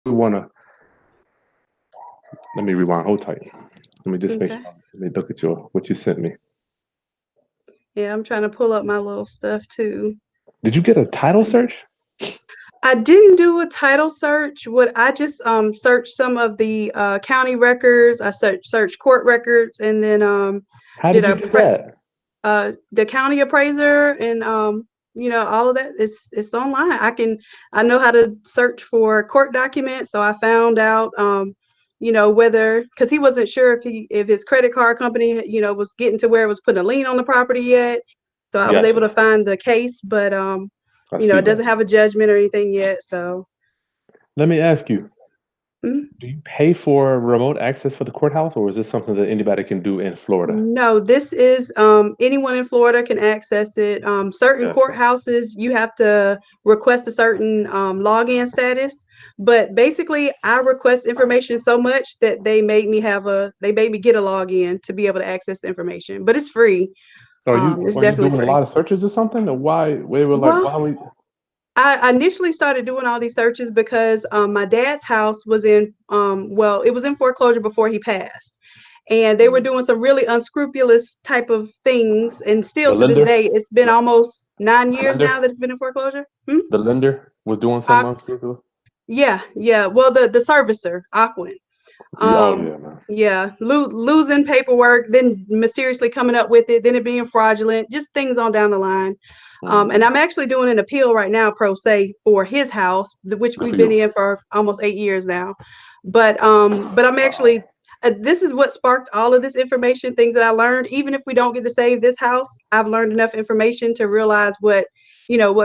want to, let me rewind. Hold tight. Let me just make Okay. sure. Let me look at what you sent me. Yeah, I'm trying to pull up my little stuff too. Did you get a title search? I didn't do a title search. What I just searched some of the county records. I searched court records, and then How did did you a do that? the county appraiser, and all of that. It's online. I know how to search for court documents, so I found out whether, because he wasn't sure if his credit card company was getting to where it was putting a lien on the property yet. So I was able Gotcha. to find the case, but I see it that. doesn't have a judgment or anything yet. So Let me ask you, mm. do you pay for remote access for the courthouse, or is this something that anybody can do in Florida? No, this is anyone in Florida can access it. Certain Gotcha. courthouses, you have to request a certain login status. But basically, I request information so much that they made me get a login to be able to access the information. But it's free. It's Are you definitely doing a free. lot of searches or something? Or why we were like, Well, why we I initially started doing all these searches because my dad's house was it was in foreclosure before he passed, and they were doing some really unscrupulous type of things. And still the to this lender day, it's been almost nine the years now lender that it's been in foreclosure. Hmm? the lender was doing Uh, something unscrupulous? yeah, yeah. Well, the servicer, Aquin. Oh Um, yeah, man. yeah, losing paperwork, then mysteriously coming up with it, then it being fraudulent, just things on down the line. And Mm, I'm actually doing an appeal right now, pro se, for his house, which good we've for been you. in for almost 8 years now. But I'm actually, this is what sparked all of this information, things that I learned. Even if we don't get to save this house, I've learned enough information to realize what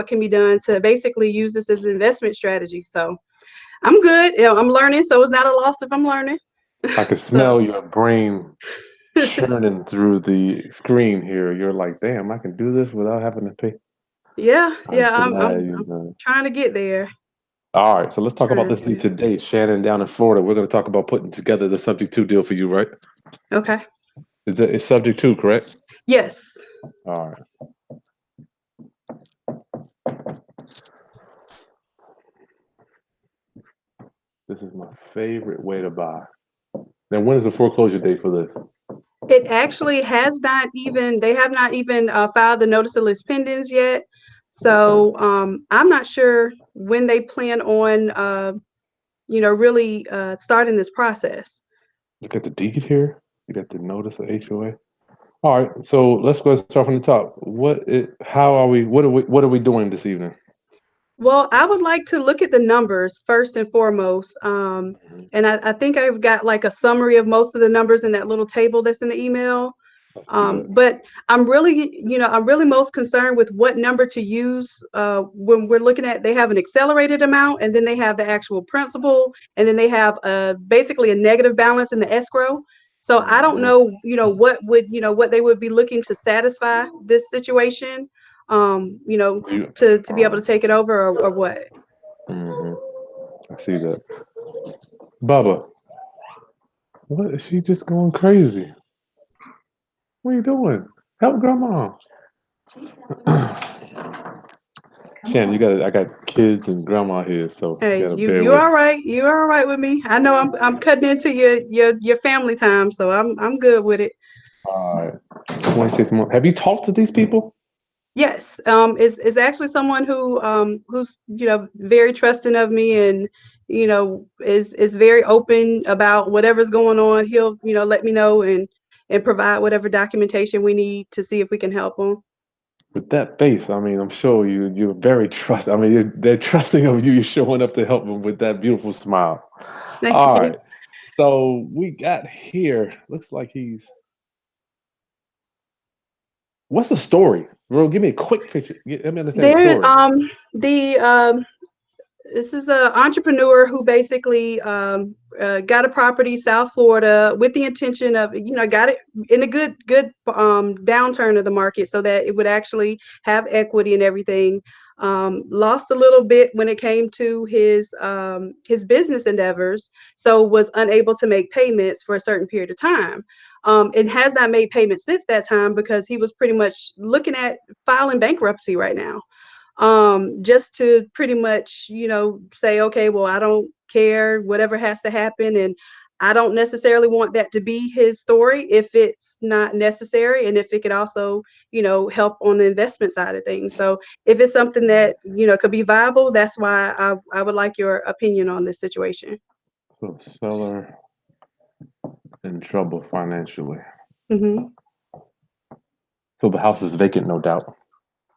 can be done to basically use this as an investment strategy. So I'm good. I'm learning, so it's not a loss if I'm learning. I can So smell your brain churning through the screen here. You're like, damn, I can do this without having to pay. yeah, I'm yeah, glad you I'm know. trying to get there. All right, so let's talk about Trying this lead to. today. Shannon down in Florida. We're going to talk about putting together the subject to deal for you, right? Okay. It's subject to, correct? Yes. All right. This is my favorite way to buy. Now, when is the foreclosure date for this? It actually has not even, they have not even filed the notice of list pendants yet. Okay. So I'm not sure when they plan on, really starting this process. You got the deed here. You got the notice of HOA. All right, so let's go and start from the top. How are we? What are we doing this evening? Well, I would like to look at the numbers first and foremost. Mhm. And I think I've got like a summary of most of the numbers in that little table that's in the email. I see that. But I'm really most concerned with what number to use when we're looking at. They have an accelerated amount, and then they have the actual principal, and then they have basically a negative balance in the escrow. So I don't Mhm. know, what they would be looking to satisfy this situation, um, you know, You, to be able to take it over, or what. mhm. I see that. Baba, what is she just going crazy? What are you doing? Help grandma. Shannon, you got I got kids and grandma here, so you Hey, gotta you bear you with me. all right? You all right with me? I know I'm cutting into your family time, so I'm good with it. All right. 26 months. Have you talked to these people? Yes, it's actually someone who's very trusting of me, and is very open about whatever's going on. He'll let me know, and provide whatever documentation we need to see if we can help them. With that face, I mean, I'm sure you're very trust. I mean, they're trusting of you. You're showing up to help them with that beautiful smile. Thank All you. right. So we got here. Looks like he's. What's the story, bro? Give me a quick picture. Let me understand the There, story. the this is a entrepreneur who basically got a property South Florida with the intention of got it in a good downturn of the market so that it would actually have equity and everything. Lost a little bit when it came to his business endeavors, so was unable to make payments for a certain period of time. And has not made payments since that time because he was pretty much looking at filing bankruptcy right now, just to pretty much say, okay, well, I don't care, whatever has to happen. And I don't necessarily want that to be his story if it's not necessary and if it could also, help on the investment side of things. So if it's something that, could be viable, that's why I would like your opinion on this situation. So seller in trouble financially. Hmm. So the house is vacant, no doubt.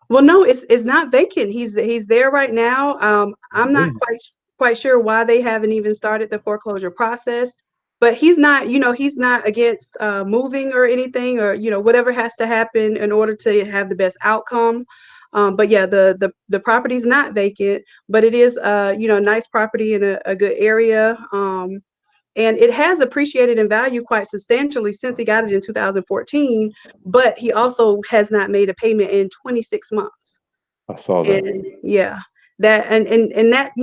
Well, no, it's not vacant. He's there right now. I'm not Amazing. quite sure why they haven't even started the foreclosure process. But he's not against moving or anything, or whatever has to happen in order to have the best outcome. But yeah, the property's not vacant, but it is a nice property in a good area. And it has appreciated in value quite substantially since he got it in 2014, but he also has not made a payment in 26 months. I saw that. And yeah, that and that,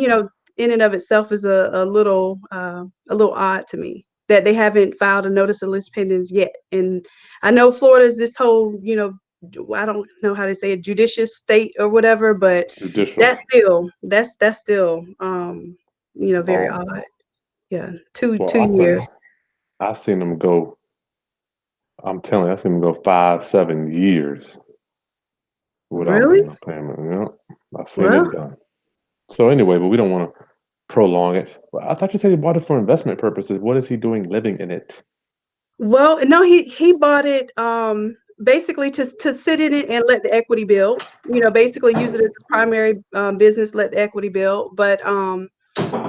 in and of itself is a little odd to me that they haven't filed a notice of list pendants yet. And I know Florida's this whole, I don't know how to say it, judicious state or whatever, but Judicial. that's still very Oh, odd. Yeah, two well, two years. I've seen them go. I'm telling you, I've seen them go 5, 7 years without Really? making a payment. I've seen Well, it done. So anyway, but we don't want to prolong it. Well, I thought you said he bought it for investment purposes. What is he doing living in it? well, no, he bought it basically to sit in it and let the equity build. Basically use it as a primary business, let the equity build. But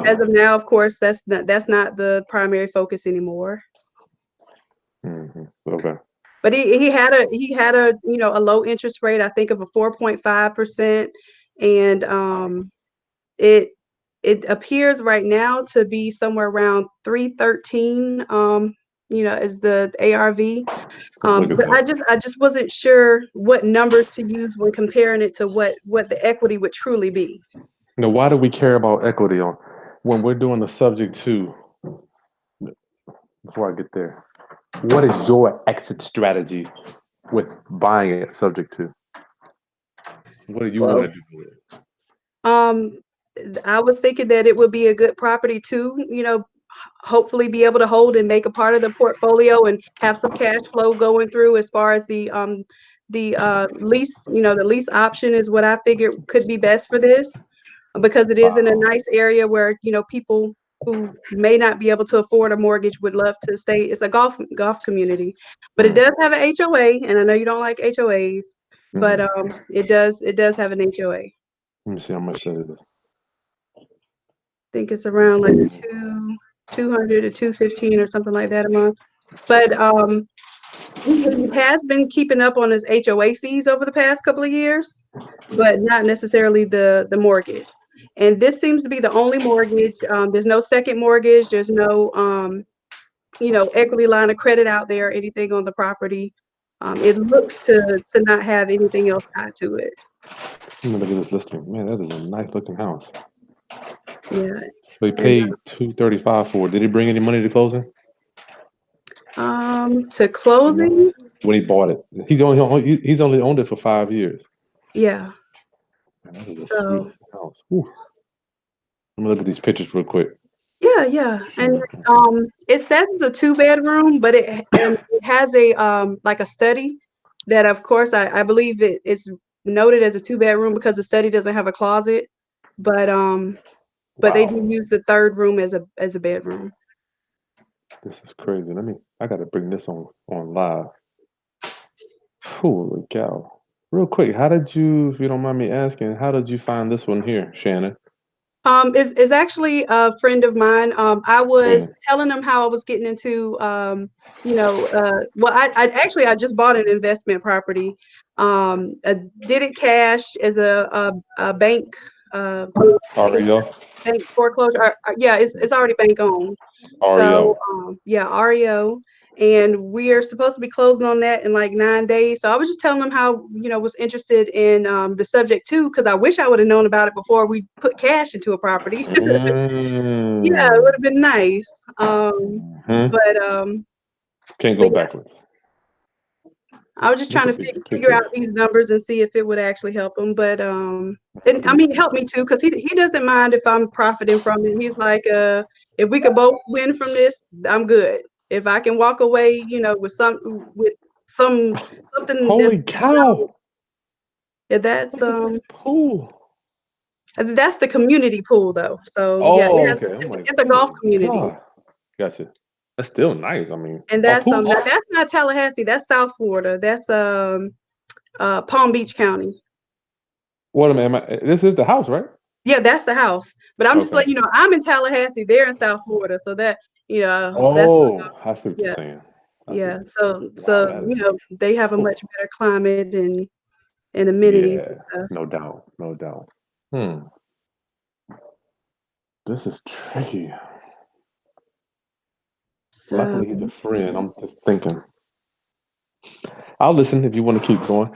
as of now, of course, that's not the primary focus anymore. Okay. But he had a a low interest rate, I think of a 4.5%, and it it appears right now to be somewhere around 313, is the ARV. Look at But that. I just wasn't sure what numbers to use when comparing it to what the equity would truly be. Now, why do we care about equity on when we're doing the subject to? Before I get there, what is your exit strategy with buying it subject to? What do you want to Well, do with it? um, I was thinking that it would be a good property to, hopefully be able to hold and make a part of the portfolio and have some cash flow going through as far as the lease, the lease option is what I figured could be best for this, because it is in a Wow. nice area where, people who may not be able to afford a mortgage would love to stay. It's a golf community, but it Mm, does have an HOA, and I know you don't like HOAs, but mm. it does have an HOA. Let me see how much that is. Think it's around like 200 to 215 or something like that a month. But he has been keeping up on his HOA fees over the past couple of years, but not necessarily the mortgage. And this seems to be the only mortgage. There's no second mortgage. There's no equity line of credit out there, anything on the property. It looks to not have anything else tied to it. Let me look at this listing. Man, that is a nice looking house. Yeah. So he And paid 235 for it. Did he bring any money to closing? to You know, closing, when he bought it, he's only owned it for 5 years. yeah. Man, that is a sweet So house. Whew. Let me look at these pictures real quick. yeah. And it says it's a two-bedroom, but it has a like a study that, of course, I believe it's noted as a two-bedroom because the study doesn't have a closet, but they do Wow, use the third room as a bedroom. this is crazy. I got to bring this on live. Holy cow! Real quick, how did you, if you don't mind me asking, how did you find this one here, Shannon? Is actually a friend of mine. I was Mm. telling him how I was getting into, well, I just bought an investment property. Did it cash as a bank, bank, REO, bank foreclosure. Yeah, it's already bank owned. So, REO. yeah, REO. And we are supposed to be closing on that in like 9 days. So I was just telling them how, was interested in the subject too, because I wish I would have known about it before we put cash into a property. Yeah, it would Mm. have been nice. Hmm. But Can't go but yeah, backwards. I was just Look trying to at these figure out pictures. these numbers and see if it would actually help him. But and I Mhm. mean, help me too, because he doesn't mind if I'm profiting from it. He's like, if we could both win from this, I'm good. If I can walk away, with some something that's Holy cow! yeah, that's Look at this pool. the community pool though. So yeah, Oh, okay. I'm like, it's a golf good community, God. Gotcha. That's still nice. I mean, and oh, that's pool. now Oh, that's not Tallahassee. That's South Florida. That's Palm Beach County. what am I? This is the house, right? Yeah, that's the house. But I'm just Okay. letting you know, I'm in Tallahassee. They're in South Florida, so that that's Oh, I see what you're yeah, saying. I see. yeah. So Wow, so that is. they have a Oh, much better climate and amenities and yeah, stuff. no doubt, no doubt. Hmm. This is tricky. So Luckily, he's a friend. I'm just thinking. I'll listen if you want to keep going.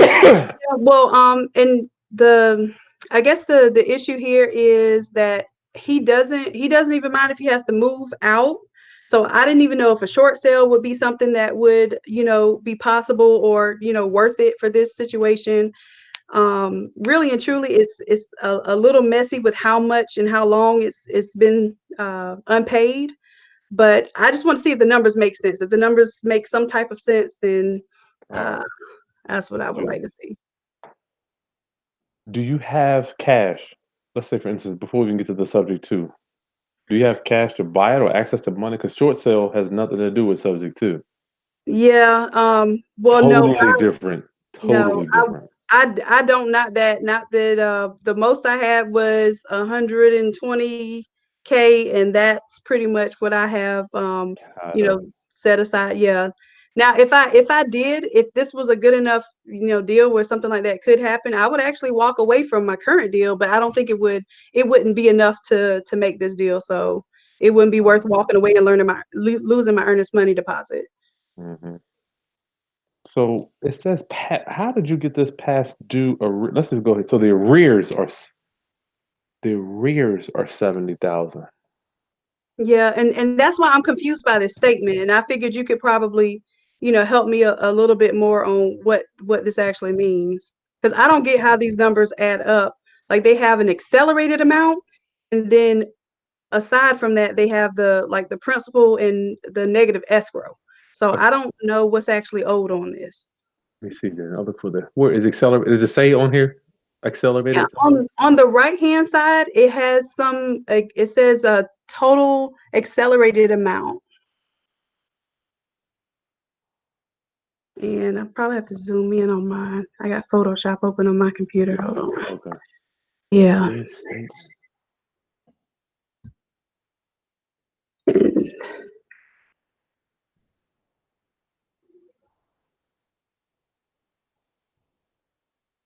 yeah, well, and I guess the issue here is that he doesn't even mind if he has to move out. So I didn't even know if a short sale would be something that would, be possible or, worth it for this situation. Really and truly, it's a little messy with how much and how long it's been unpaid. But I just want to see if the numbers make sense. If the numbers make some type of sense, then All uh, right. that's what I would like to see. Do you have cash? Let's say, for instance, before we even get to the subject two, do you have cash to buy it or access to money? Because short sale has nothing to do with subject two. Yeah. Well, no, Totally different. no, Totally different. I don't, not that the most I had was 120K, and that's pretty much what I have Got it. set aside. Yeah. Now if this was a good enough deal where something like that could happen, I would actually walk away from my current deal, but I don't think it wouldn't be enough to make this deal. So it wouldn't be worth walking away and losing my earnest money deposit. Hmm. So it says, how did you get this past due? Let's just go ahead. So the arrears are 70,000. Yeah, and that's why I'm confused by this statement. And I figured you could probably, help me a little bit more on what this actually means. Because I don't get how these numbers add up. Like they have an accelerated amount, and then aside from that, they have the principal and the negative escrow. So Okay, I don't know what's actually owed on this. let me see then. I'll look for the where is accelerated? Does it say on here Yeah, accelerated? on the right-hand side, it has it says a total accelerated amount. And I probably have to zoom in on mine. I got Photoshop open on my computer. Hold on. Okay. Yeah. This is,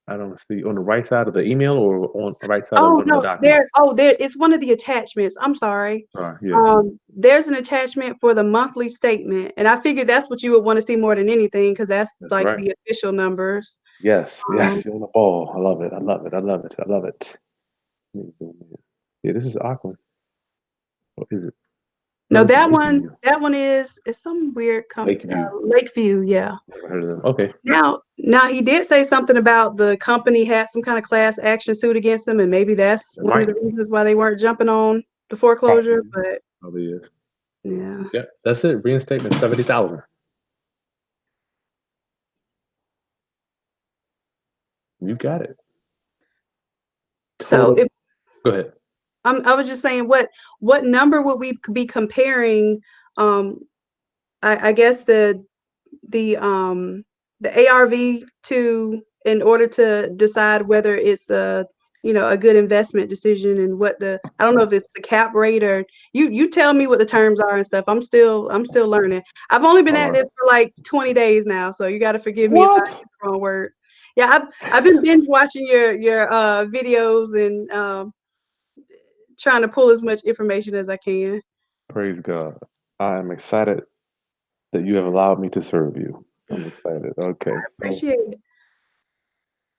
I don't see on the right side of the email or on the right side of Oh one of the no, documents. there it's one of the attachments. I'm sorry. Yeah, There's an attachment for the monthly statement, and I figured that's what you would want to see more than anything because that's that's like right. the official numbers. Yes, Um, yes, you're on the ball. I love it. I love it. I love it. I love it. Let me zoom in. Yeah, this is Auckland. Or is it? no, No, this is that one Lakeview. is some weird Lakeview. Lakeview, yeah. Never heard of them. Okay. Now he did say something about the company had some kind of class action suit against them, and maybe that's That one of might the reasons why they weren't jumping on the foreclosure. probably But probably is. yeah, Yeah, that's it. Reinstatement 70,000. You got it. so Total. Go ahead. I was just saying, what number would we be comparing? Um, I guess the ARV to in order to decide whether it's a good investment decision, and what I don't know if it's the cap rate, or you tell me what the terms are and stuff. I'm still learning. I've only been All at right. this for like 20 days now, so you got to forgive me if I What? use the wrong words. Yeah, I've been binge watching your videos and trying to pull as much information as I can. Praise God. I am excited that you have allowed me to serve you. I'm excited. Okay. So Appreciate it.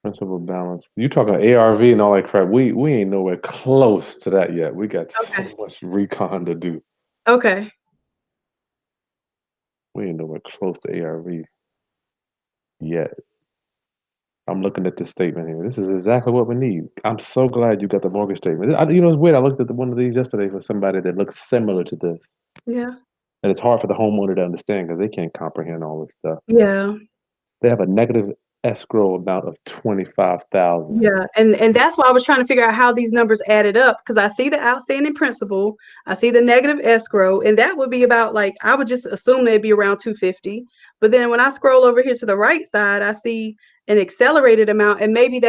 principal balance. You talking ARV and all that crap. We ain't nowhere close to that yet. We got Okay. so much recon to do. Okay. We ain't nowhere close to ARV. yet. I'm looking at this statement here. This is exactly what we need. I'm so glad you got the mortgage statement. It's weird. I looked at one of these yesterday for somebody that looks similar to this, Yeah. and it's hard for the homeowner to understand because they can't comprehend all this stuff. Yeah. They have a negative escrow amount of 25,000. Yeah, and that's why I was trying to figure out how these numbers added up because I see the outstanding principal, I see the negative escrow, and that would be about like I would just assume they'd be around 250. But then when I scroll over here to the right side, I see an accelerated amount, and maybe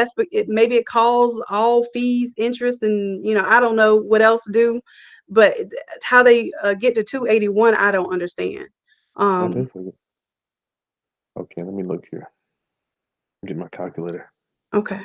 maybe it calls all fees, interest, and I don't know what else do, but how they get to 281, I don't understand. That Um, is okay. Let me look here. Get my calculator. okay.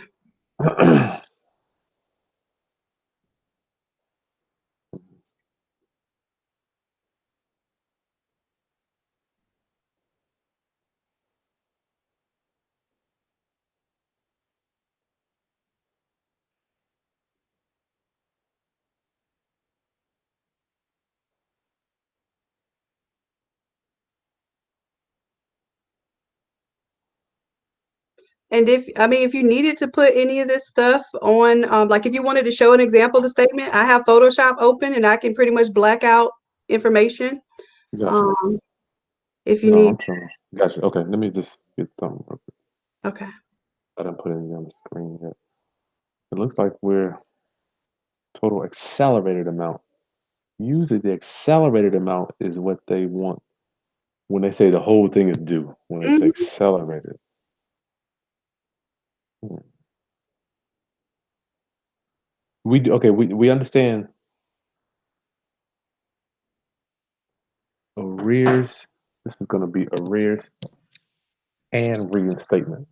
And if you needed to put any of this stuff on, like if you wanted to show an example of the statement, I have Photoshop open and I can pretty much black out information. Gotcha. Um, if you No, need, I'm trying. Gotcha. Okay, let me just get something real quick. okay. I didn't put anything on the screen yet. It looks like we're total accelerated amount. Usually, the accelerated amount is what they want when they say the whole thing is due. When they say Mhm. accelerated, Hmm. Okay. We understand arrears. This is going to be arrears and reinstatement.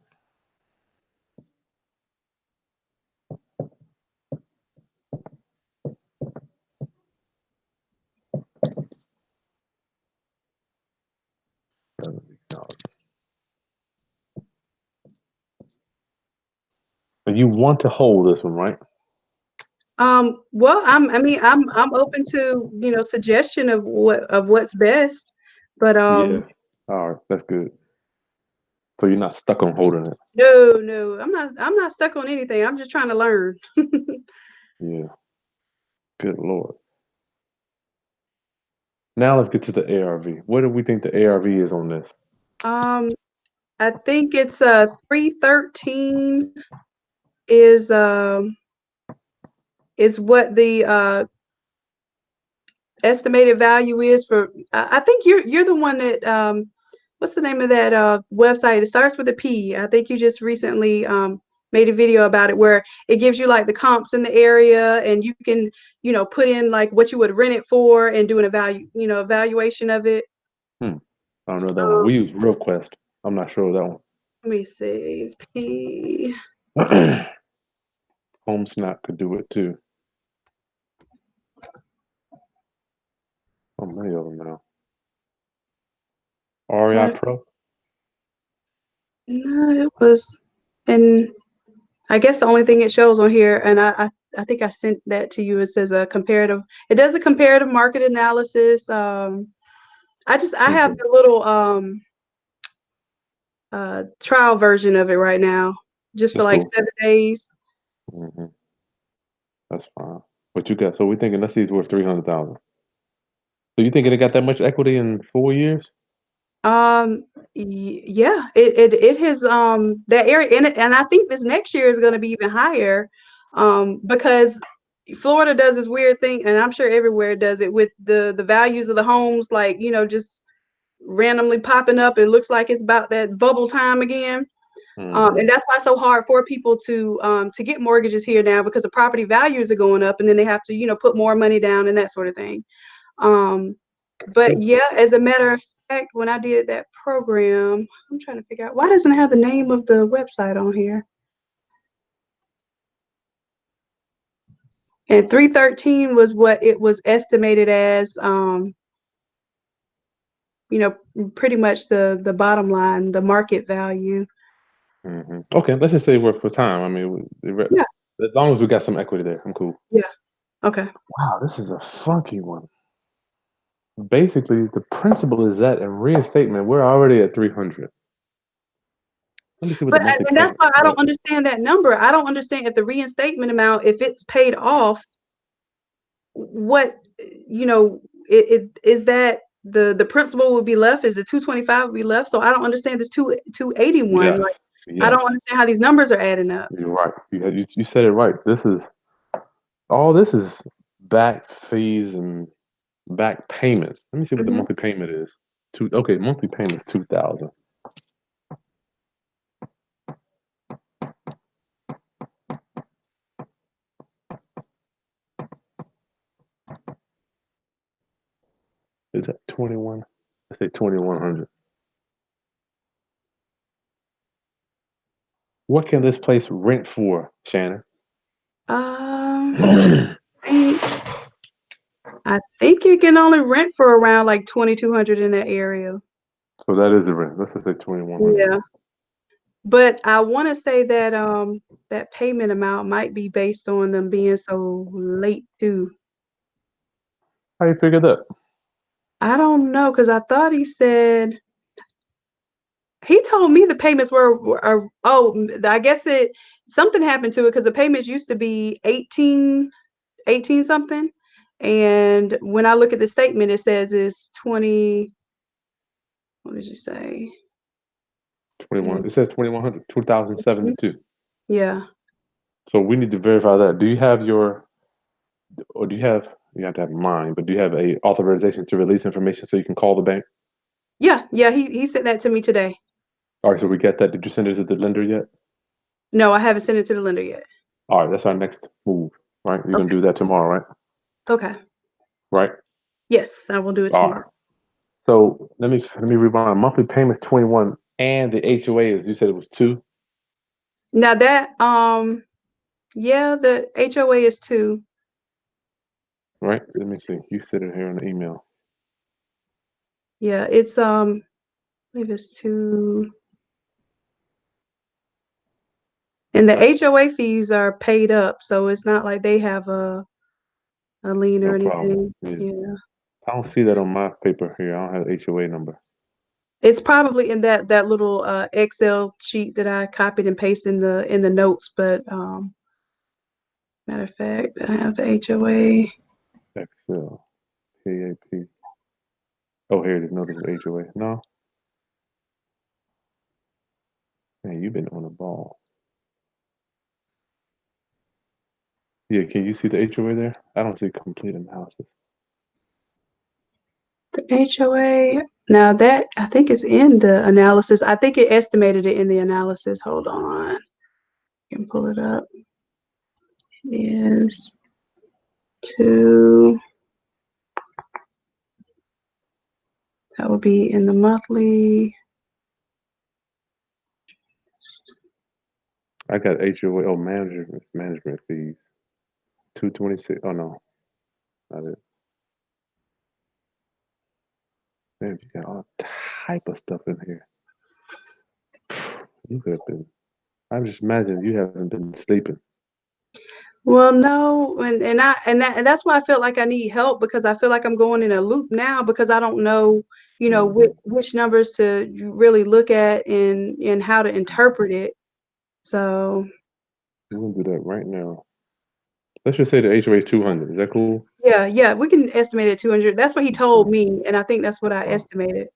But you want to hold this one, right? Well, I'm open to, suggestion of what's best, but Yeah. All right. That's good. So you're not stuck on holding it. no, no, I'm not stuck on anything. I'm just trying to learn. Yeah. Good Lord. Now let's get to the ARV. What do we think the ARV is on this? Um, I think it's 313 is um is what the estimated value is for. I think you're the one that what's the name of that website? It starts with a P. I think you just recently made a video about it where it gives you like the comps in the area and you can put in like what you would rent it for and do an evaluation of it. Hmm. I don't know that one. We use RealQuest. I'm not sure of that Let me see. P. one. HomeSnap could do it too. Oh, many of them now. REI What? Pro. No, it was, and I guess the only thing it shows on here, and I think I sent that to you. It says a comparative. It does a comparative market analysis. I have Okay, the little trial version of it right now, just for that's like cool. 7 days. Hmm. That's fine. But you got, so we're thinking, let's see, it's worth 300,000. So you thinking it got that much equity in 4 years? Yeah, it has that area and I think this next year is going to be even higher, because Florida does this weird thing, and I'm sure everywhere does it with the values of the homes, like just randomly popping up. It looks like it's about that bubble time again. Hmm. And that's why it's so hard for people to get mortgages here now because the property values are going up, and then they have to put more money down and that sort of thing. Um, but Good. yeah, as a matter of fact, when I did that program, I'm trying to figure out why doesn't it have the name of the website on here. And 313 was what it was estimated as. You know, pretty much the bottom line, the market value. Okay, let's just say worth for time. I mean, Yeah, as long as we got some equity there, I'm cool. yeah. Okay. Wow, this is a funky one. Basically, the principle is that in reinstatement, we're already at 300. Let me see what the But monthly and that's payment. why I don't understand that number. I don't understand if the reinstatement amount, if it's paid off, what, it is that the principal would be left, is the 225 would be left. So I don't understand this 281. Like, Yes, I don't yes, understand how these numbers are adding up. you're right. You said it right. This is back fees and back payments. Let me see what the Mhm. monthly payment is. Okay, monthly payment is 2,000. Is that 21? Let's say 2,100. What can this place rent for, Shannon? I think I think you can only rent for around like 2,200 in that area. So that is the rent. Let's just say 2,100. Yeah. But I want to say that that payment amount might be based on them being so late too. How you figure that? I don't know, because I thought he told me the payments I guess something happened to it, because the payments used to be 18 something. And when I look at the statement, it says it's 20, what did you say? 21. It says 2,100, Mhm. 2,072. Yeah. So we need to verify that. Do you have or do you have, you have to have mine, but do you have a authorization to release information so you can call the bank? Yeah, yeah, he sent that to me today. All right, so we get that. Did you send it to the lender yet? No, I haven't sent it to the lender yet. All right, that's our next move, right? You're gonna Okay. do that tomorrow, right? Okay. Right? Yes, I will do it All tomorrow. right. So let me rewind. Monthly payment 21, and the HOA is, you said it was two, Now that yeah, the HOA is 2. right? Let me see. You said it here in the email. Yeah, it's I believe it's 2, and the HOA fees are paid up, so it's not like they have a lien or No problem. anything. Yeah. Yeah. I don't see that on my paper here. I don't have the HOA number. It's probably in that little Excel sheet that I copied and pasted in the notes, but matter of fact, I have the HOA. Excel. KAP. Oh, here it is. Notice of HOA. No, man, you've been on the ball. Yeah, can you see the HOA there? I don't see complete analysis. The HOA. Now that I think it's in the analysis. I think it estimated it in the analysis. Hold on. You can pull it up. It is 2. That would be in the monthly. I got HOA. Oh, management fees. 226. Oh no, not it. Man, you got all type of stuff in here. You have been. I'm just imagining you haven't been sleeping. Well, no, and that's why I feel like I need help, because I feel like I'm going in a loop now, because I don't know, Mm-hmm. which numbers to really look at and how to interpret it. So We're gonna do that right now. Let's just say the HOA is 200. Is that cool? yeah, yeah, we can estimate it 200. That's what he told Cool. me, and I think that's what No I problem. estimated.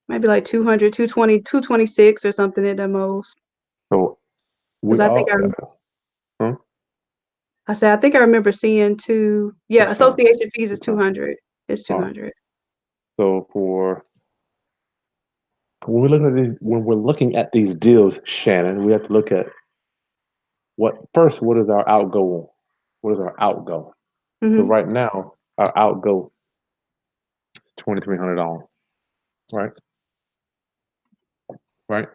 Maybe like 200, 220, 226 or something at the most. So Because we all. Huh? I said, I think I remember seeing two. Yeah, That's fine. association fees is That's fine. 200. It's All right. 200. So when we're looking at these deals, Shannon, we have to look at what is our outgo? What is our outgo? So Hmm. right now, our outgo is $2,300. Right? Right?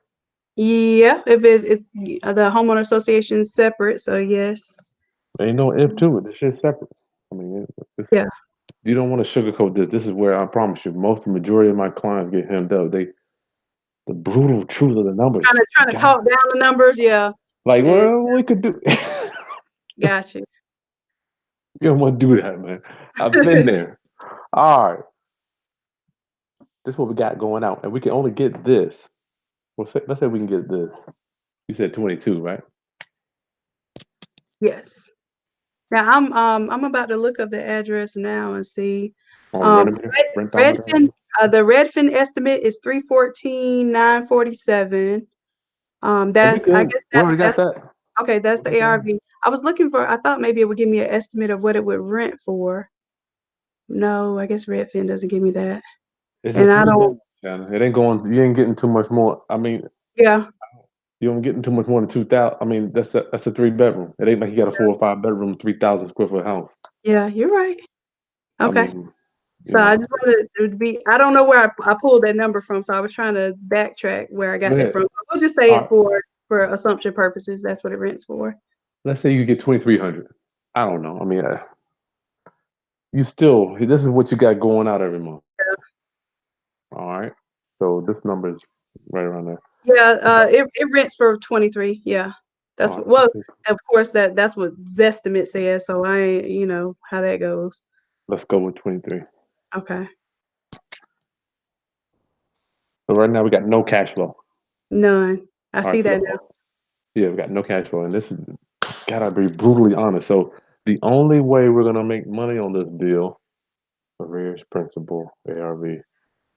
Yeah, if it is the homeowner association is separate, so yes. Ain't no if to it. This shit's separate. I mean, Yeah, you don't want to sugarcoat this. This is where I promise you, the majority of my clients get hemmed up. The brutal truth of the numbers. trying to God, talk down the numbers. Yeah, like, and well, we could do. got you. You don't want to do that, man. I've been there. All right, this is what we got going out, and we can only get this Well, let's say we can get this. You said 22, right? Yes. Now I'm about to look up the address now and see. On Um, Renometer, Redfin, Rentometer. the Redfin estimate is 314,947. Oh, we That I good. guess We already got that's that. okay. That's We got the that. ARV. I was looking for. I thought maybe it would give me an estimate of what it would rent for. No, I guess Redfin doesn't give me that. It's a And I three don't. bedroom, Shannon. It ain't going. You ain't getting too much more. I mean, Yeah, you don't getting too much more than 2,000. I mean, that's a three bedroom. It ain't like you got a 4 or 5 bedroom, 3,000 square foot house. yeah, you're right. I Okay. mean, you So I know. just wanted it to be. I don't know where I pulled that number from, so I was trying to backtrack where I Go got that ahead. from. We'll just say All it right. for assumption purposes. That's what it rents for. Let's say you get 2,300. I don't know. I mean, you still. This is what you got going out every month. All right. So this number is right around there. Yeah, But, it rents for 23. Yeah, that's all what. right. Well, of course that's what Zestimate says. So I ain't, how that goes. Let's go with 23. Okay, So right now we got no cash flow. none. I All see right. that now. Yeah, we got no cash flow, and this is gotta be brutally honest. So the only way we're gonna make money on this deal, arrears, principal, ARV.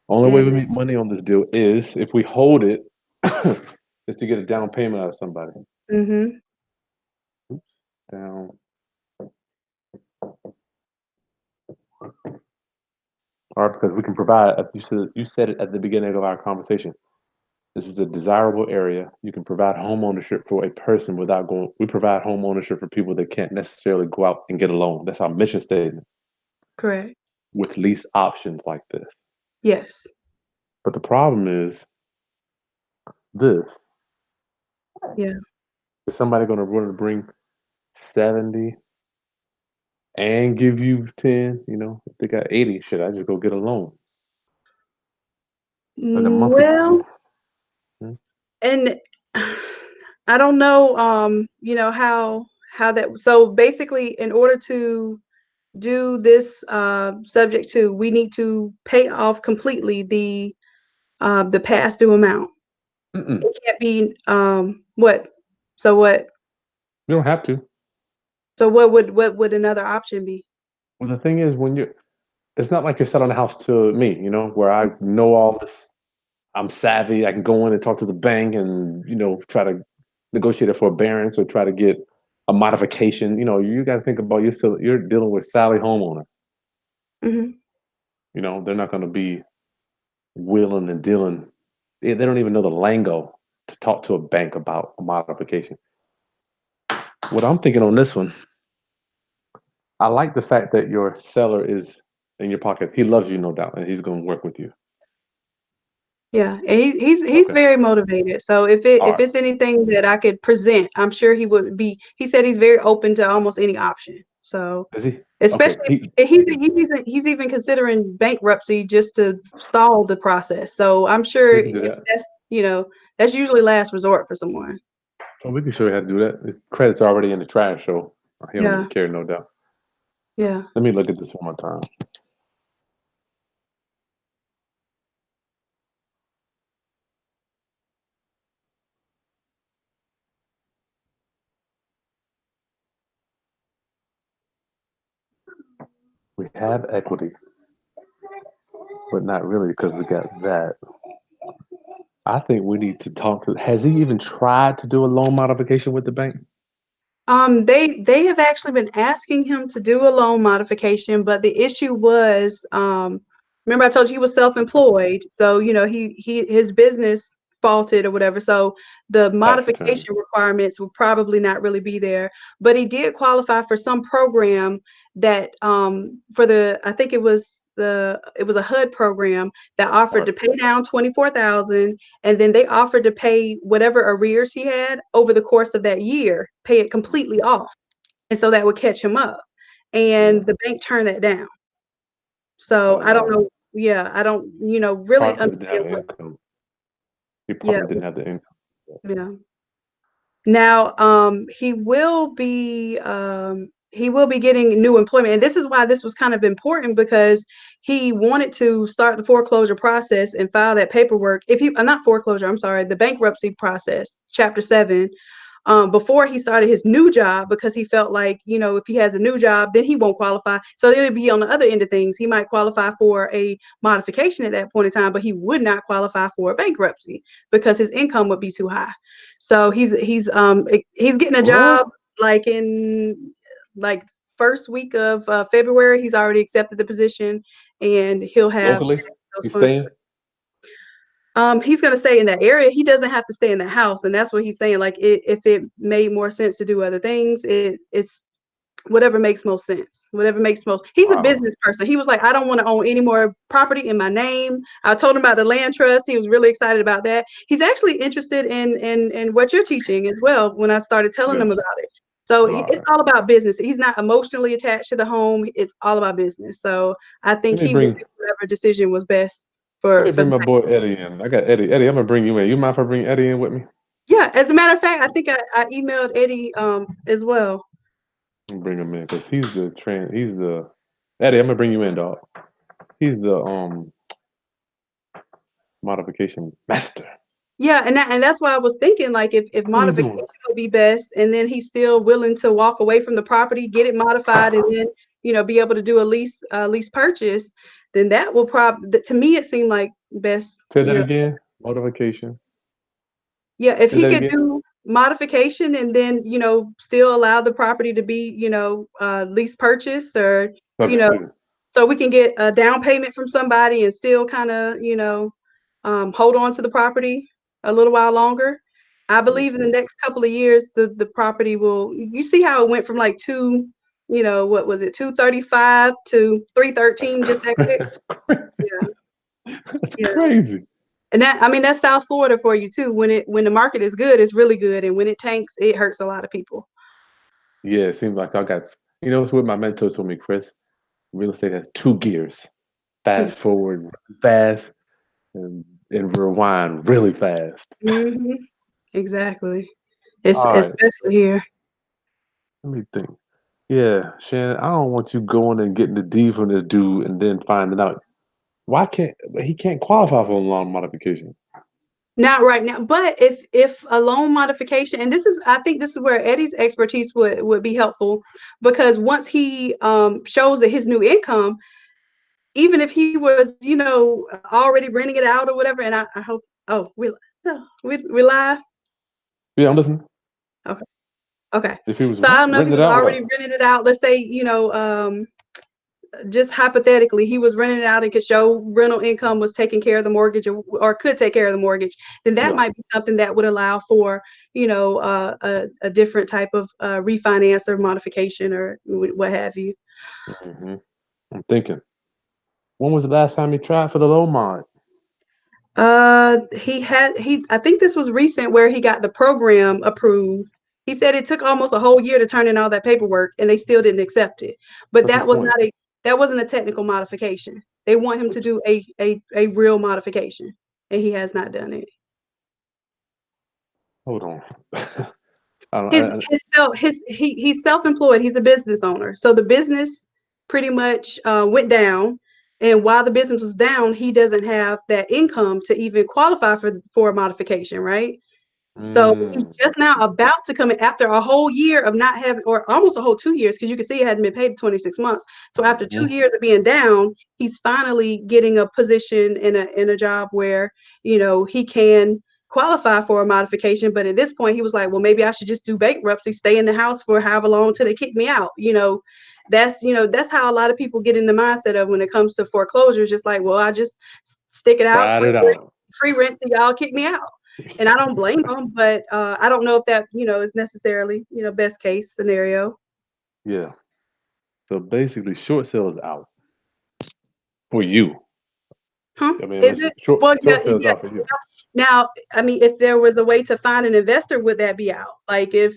Only way we Mm-hmm. make money on this deal is if we hold it, is to get a down payment out of somebody. Mm-hmm. Oops, down. All right, because we can provide. You said it at the beginning of our conversation. This is a desirable area. You can provide home ownership for a person without going. We provide home ownership for people that can't necessarily go out and get a loan. That's our mission statement Correct. with lease options like this. Yes. But the problem is this: Yeah. is somebody going to want to bring 70 and give you 10? If they got 80, should I just go get a loan? Like a monthly Well, payment. Hmm? and I don't know, how that. So basically, in order to do this, subject to, we need to pay off completely the past due amount. Mm-mm. It can't be what? So what? You don't have to. So what would another option be? Well, the thing is, it's not like you're selling a house to me, where I know all this. I'm savvy. I can go in and talk to the bank and, try to negotiate a forbearance or try to get a modification. You got to think about you're dealing with Sally homeowner. Hmm. They're not going to be willing and dealing. They don't even know the lingo to talk to a bank about a modification. What I'm thinking on this one, I like the fact that your seller is in your pocket. He loves you, no doubt, and he's going to work with you. Yeah, and he's Okay. very motivated. So All if right. it's anything that I could present, I'm sure he would be. He said he's very open to almost any option. So Is he? Okay. especially if he's even considering bankruptcy just to stall the process. So I'm sure We can do if that. that's usually last resort for someone. Oh, we can show you how to do that. His credit's already in the trash, so he don't even Yeah, care, no doubt. yeah. Let me look at this one more time. We have equity, but not really because we got that. I think we need to talk to. Has he even tried to do a loan modification with the bank? They have actually been asking him to do a loan modification, but the issue was, remember I told you he was self-employed, so his business faulted or whatever. So the Tax return. modification requirements will probably not really be there. But he did qualify for some program that for the I think it was a HUD program that All offered right. to pay down 24,000, and then they offered to pay whatever arrears he had over the course of that year, pay it completely off. And so that would catch him up. Yeah. And the bank turned that down. So Oh I don't wow. know. Yeah, I don't, really Probably because he didn't have understand the what, income. He yeah, probably didn't have the income. yeah. Now, he will be, he will be getting new employment. And this is why this was kind of important, because he wanted to start the foreclosure process and file that paperwork. If he, not foreclosure, I'm sorry, the bankruptcy process, Chapter 7, before he started his new job, because he felt like, if he has a new job, then he won't qualify. So it would be on the other end of things. He might qualify for a modification at that point in time, but he would not qualify for a bankruptcy because his income would be too high. So he's getting a job What? like in like first week of February. He's already accepted the position, and he'll have Locally? those He's funds. staying? He's going to stay in that area. He doesn't have to stay in the house, and that's what he's saying. Like, if it made more sense to do other things, it's whatever makes most sense. Whatever makes most. He's a Wow. business person. He was like, I don't want to own any more property in my name. I told him about the land trust. He was really excited about that. He's actually interested in what you're teaching as well. When I started telling Yeah. him about it, so All it's right. all about business. He's not emotionally attached to the home. It's all about business. So I think Let me he will bring do whatever decision was best let me for bring the. my boy Eddie in. I got Eddie. Eddie, I'm gonna bring you in. You mind if I bring Eddie in with me? Yeah, as a matter of fact, I think I emailed Eddie as well. Bring him in because he's the Eddie, I'm gonna bring you in, dog. He's the modification master. Yeah, and that's why I was thinking, like, if What are you modification doing? would be best, and then he's still willing to walk away from the property, get it modified, and then be able to do a lease purchase, then that will probably, to me, it seemed like best. Say that again. Modification. Yeah, if Say he that could again. do modification and then still allow the property to be lease purchase, or you know Okay. so we can get a down payment from somebody and still kind of hold on to the property a little while longer. I believe in the Mhm. next couple of years, the property will. You see how it went from like what was it, 235 to That's 313, just that quick. that's crazy. Yeah, That's yeah. crazy. And that, I mean, that's South Florida for you too. When the market is good, it's really good, and when it tanks, it hurts a lot of people. Yeah, it seems like I got it's what my mentor told me, Chris. Real estate has two gears. Fast forward fast and, and rewind really fast. Mm-hmm. Exactly. It's All right. especially here. Let me think. Yeah, Shannon, I don't want you going and getting the deed from this dude and then finding out why can't he can't qualify for a loan modification. Not right now, but if a loan modification, and I think this is where Eddie's expertise would be helpful, because once he shows that his new income, even if he was already renting it out or whatever, and I hope. Oh, we live. Yeah, I'm listening. Okay, okay. If he was So I what? don't know if he Renting it was out, already what? renting it out. Let's say just hypothetically, he was renting it out and could show rental income was taking care of the mortgage, or could take care of the mortgage, then that Yeah. might be something that would allow for, a different type of refinance or modification or what have you. hmm I'm thinking. When was the last time he tried for the low mod? I think this was recent where he got the program approved. He said it took almost a whole year to turn in all that paperwork and they still didn't accept it. But What's his point? that wasn't a technical modification. They want him to do a real modification, and he has not done it. Hold on. I don't, His I, his self his he's self-employed. He's a business owner. So the business pretty much went down. And while the business was down, he doesn't have that income to even qualify for a modification, right? So he's mm, just now about to come in after a whole year of not having, or almost a whole 2 years, because you can see it hadn't been paid in 26 months. So after hmm 2 years of being down, he's finally getting a position in a job where he can qualify for a modification. But at this point, he was like, well, maybe I should just do bankruptcy, stay in the house for however long till they kick me out. That's how a lot of people get in the mindset of when it comes to foreclosures. Just like, well, I just stick it out, tried it out. free rent till y'all kick me out. And I don't blame them, but I don't know if that is necessarily best case scenario. Yeah. So basically, short sale is out for you. Huh? I mean, Is unless it? short Well, yeah, short sale is yeah. out for you. Now, I mean, if there was a way to find an investor, would that be out? Like, if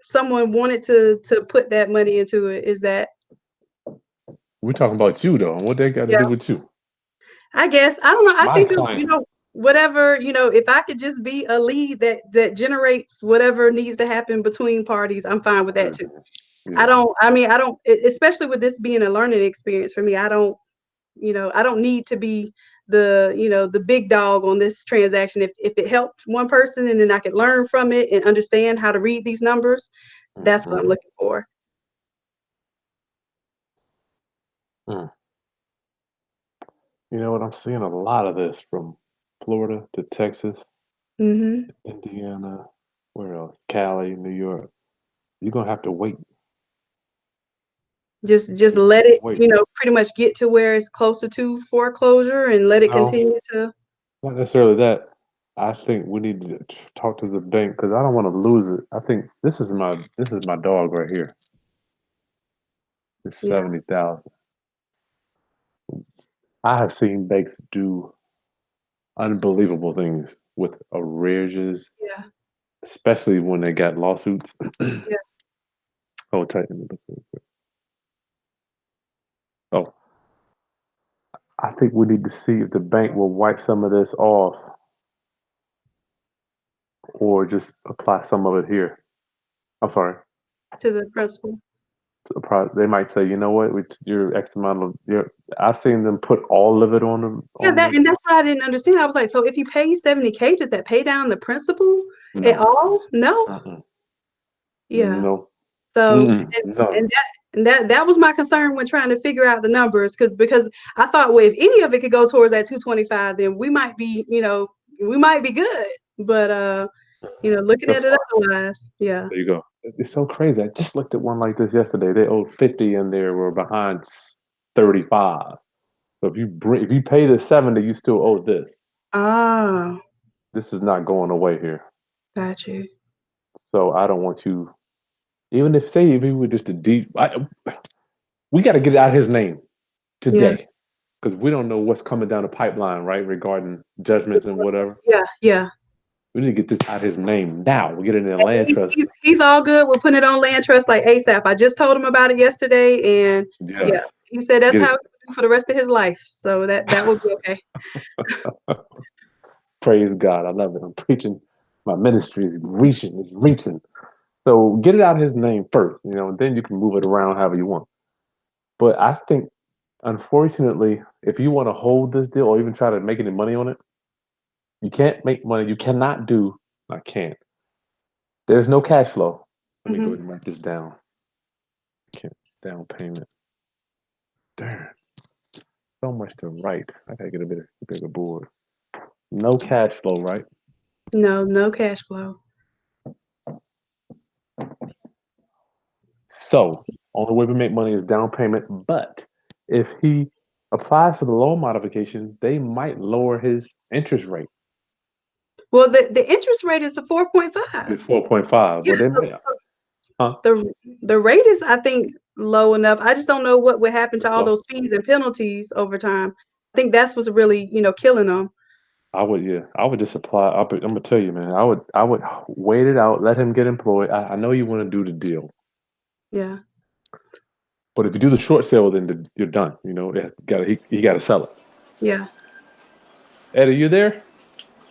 someone wanted to put that money into it, is that? We're talking about you though, and what they got to Yeah, do with you. I guess. I don't know. I My think client. whatever, if I could just be a lead that generates whatever needs to happen between parties, I'm fine with that too. Yeah. I don't, especially with this being a learning experience for me, I don't, I don't need to be the big dog on this transaction. If it helped one person and then I could learn from it and understand how to read these numbers, that's what I'm Hmm. looking for. Mm. You know what? I'm seeing a lot of this from Florida to Texas, Hmm. Indiana, where else? Cali, New York. You're gonna have to wait. Just You're gonna let have to it, wait. pretty much get to where it's closer to foreclosure and let it No, continue to not necessarily that. I think we need to talk to the bank because I don't want to lose it. I think this is my dog right here. It's yeah, 70,000. I have seen banks do unbelievable things with arrearages, yeah, especially when they got lawsuits. yeah, Hold tight. Let me look real quick. Oh, I think we need to see if the bank will wipe some of this off or just apply some of it here. I'm sorry. to the principal. They might say, you know what, you're X amount of. I've seen them put all of it on them Yeah, on the. that's what I didn't understand. I was like, so if you pay 70K, does that pay down the principal at No, all? No. mm-mm, Yeah. no, So mm-mm, and no. that was my concern when trying to figure out the numbers because I thought, well, if any of it could go towards that 225, then we might be, we might be good. But looking That's at it fine. otherwise, yeah. There you go. It's so crazy. I just looked at one like this yesterday. They owed 50 and they were behind 35. So if you pay the 70, you still owe this. Ah, This is not going away here. got you. So I don't want you. Even if we were just a deep, we got to get it out of his name Yeah. today because we don't know what's coming down the pipeline, right? Regarding judgments and whatever. Yeah, yeah. We need to get this out of his name now. We get it in a land He's, trust. he's all good. We're putting it on land trust like ASAP. I just told him about it yesterday, and yeah, Yes, he said that's get how it. he's gonna do for the rest of his life. So that will be okay. Praise God. I love it. I'm preaching. My ministry is reaching. It's reaching. So get it out of his name first, and then you can move it around however you want. But I think, unfortunately, if you want to hold this deal or even try to make any money on it, you can't make money. You cannot do. I can't. There's no cash flow. Let me go Hmm. ahead and write this down. Can't down payment. Darn, so much to write. I gotta get a bigger board. No cash flow, right? No, no cash flow. So only way we make money is down payment. But if he applies for the loan modification, they might lower his interest rate Well, the interest rate is a 4.5. to 4.5. Yeah, Well, they so, might, so huh? the rate is, I think, low enough. I just don't know what would happen to It's all low. those fees and penalties over time. I think that's what's really, killing them. Yeah, I would just apply. I'm gonna tell you, man. I would wait it out, let him get employed. I know you want to do the deal, Yeah, but if you do the short sale, then you're done. He got to sell it. yeah. Eddie, you there?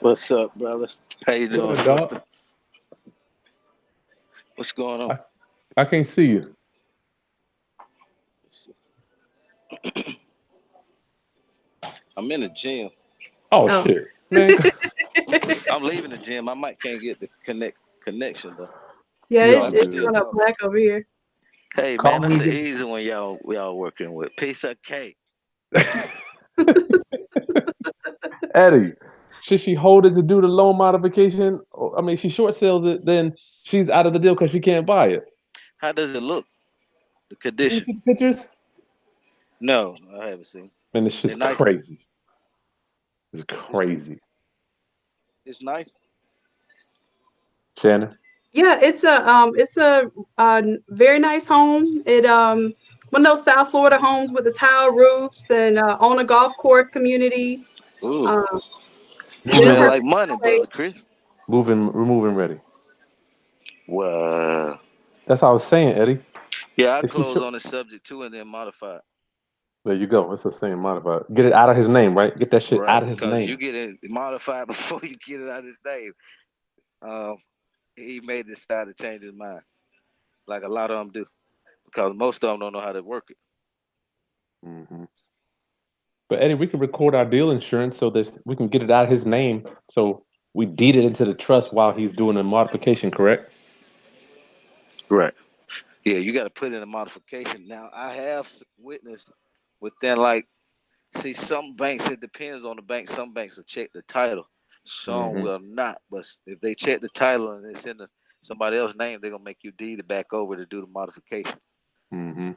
What's up, brother? How you doing? Good dog. What's going on? I, I can't see you. I'm in the gym. Oh Oh, shit, man. I'm leaving the gym. I might can't get the connection though, yeah. You but I all can It's still good. showing up talk. black over here. Hey Call man, me that's when the you easy one y'all working with. Piece of cake. get. Eddie, should she hold it to do the loan modification? I mean, she short sells it, then she's out of the deal because she can't buy it. How does it look? The Did you condition? see the pictures? No, I haven't seen. Man, this They're shit's nice. crazy. It's It's, crazy. it's nice. Shannon? Yeah, it's a very nice home. One of those South Florida homes with the tile roofs and on a golf course community. Ooh, Um, Move it's in a in smell ready. like perfect money, place. brother Chris. We're moving ready. Wow. That's what I was saying, Eddie. Yeah, I If she close should, on the subject too, and then modify it. there you go. That's the same modified. Get it out of his name, right? Get that shit out Right, of his because you name. get it modified before you get it out of his name. Um, he may decide to change his mind, like a lot of them do. because most of them don't know how to work it. Hmm. But Eddie, we can record our deal insurance so that we can get it out of his name. So we deed it into the trust while he's doing a modification, correct? Right. Yeah, you got to put in a modification. Now, I have witnessed within like, see, some banks, it depends on the bank. Some banks will check the title, some Hmm. will not. But if they check the title and it's in somebody else's name, they're gonna make you deed it back over to do the modification. Hmm.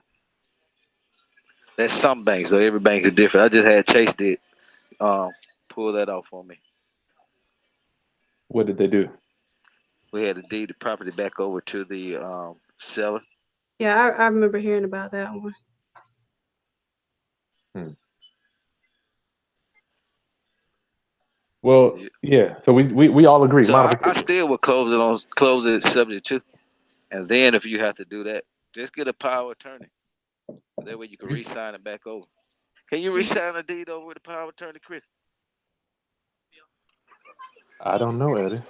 That's some banks, though. Every bank is different. I just had Chase did um pull that off for me. What did they do? We had to deed the property back over to the seller. Yeah, I remember hearing about that one. Hmm. Well, Yeah. yeah. So we all agree So I modification. still would close it subject to, and then if you have to do that, just get a power of attorney. That way you can re-sign it back over. Can you re-sign a deed over with a power of attorney, Chris? I don't know, Eddie.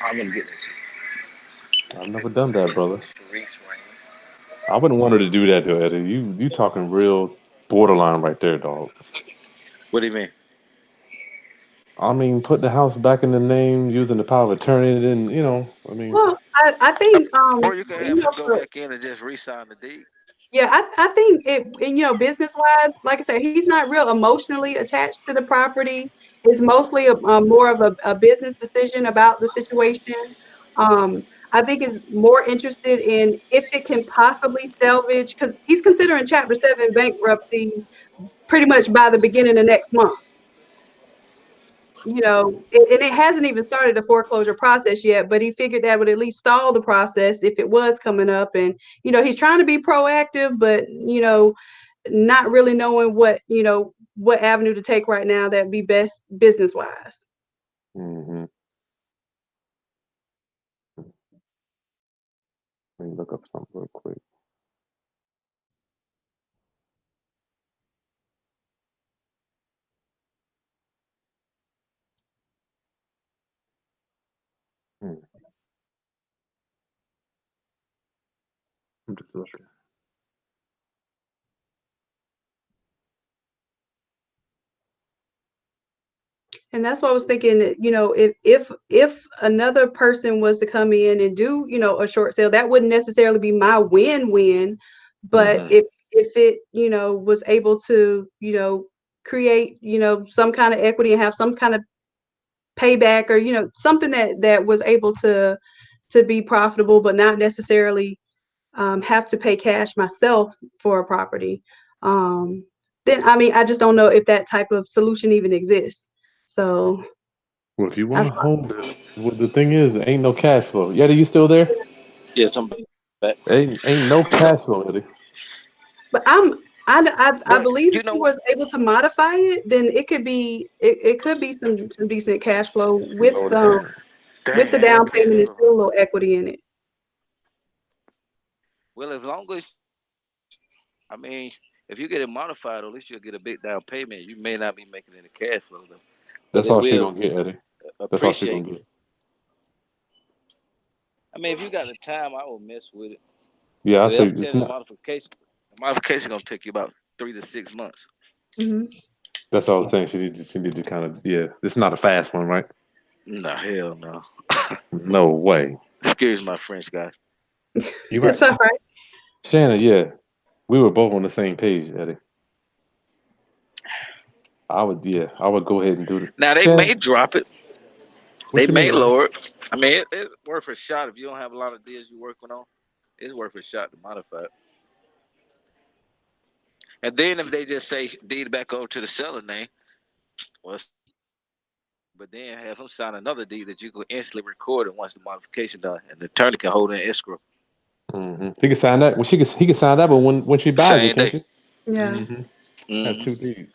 I'm gonna get I've never done that, brother. Sharice ring. I wouldn't want her to do that to Eddie. You talking real borderline right there, dog. What do you mean? I mean, put the house back in the name using the power of attorney, then I mean, Well, I think Or you can have you him know go for back in and just re-sign the deed. yeah, I think it, and, business wise, like I said, he's not real emotionally attached to the property. It's mostly more of a business decision about the situation. Um, I think is more interested in if it can possibly salvage, because he's considering Chapter 7 bankruptcy pretty much by the beginning of next month. And it hasn't even started the foreclosure process yet, but he figured that would at least stall the process if it was coming up. And, he's trying to be proactive, but, not really knowing what avenue to take right now that'd be best business wise. hmm let me look up something real quick. Hmm. I'm just looking. And that's what I was thinking, if another person was to come in and do, a short sale, that wouldn't necessarily be my win-win. But Hmm. if it, was able to, create, some kind of equity and have some kind of payback, or, something that was able to be profitable, but not necessarily have to pay cash myself for a property, um, then I mean, I just don't know if that type of solution even exists. So Well, if you want that's to hold it, well, the thing is, there ain't no cash flow. Eddie, you still there? Yes, I'm back. Ain't no cash flow, Eddie. but I But believe if you he know, was able to modify it, then it could be some decent cash flow Lower the payment. with dang, the ain't no down cash payment and flow. still a little equity in it. Well, as long as I mean, if you get it modified, at least you'll get a big down payment. You may not be making any cash flow though, but That's it all she will gonna get, Eddie. That's all she gonna appreciate. get. I mean, if you got the time, I will mess with it. Yeah, I But say I'm it's telling you, not. the modification gonna take you about 3 to 6 months. Hmm. That's all I was saying. She need to kind of, yeah. It's not a fast one, right? No, hell no. No way. Excuse my French, guys. You It's right, all right. Shannon? Yeah, we were both on the same page, Eddie. I would go ahead and do it. Now they may Shannon, drop it. They what you may mean, Eddie? lower it. I mean, it's worth a shot if you don't have a lot of deals you're working on. It's worth a shot to modify it. And then if they just say deed back over to the seller name, well, but then have him sign another deed that you can instantly record it once the modification done, and the attorney can hold it in escrow He can sign that. Well, he can sign that, but when she buys it, same can't day. she? Yeah. Mm-hmm. Have Hmm. two deeds.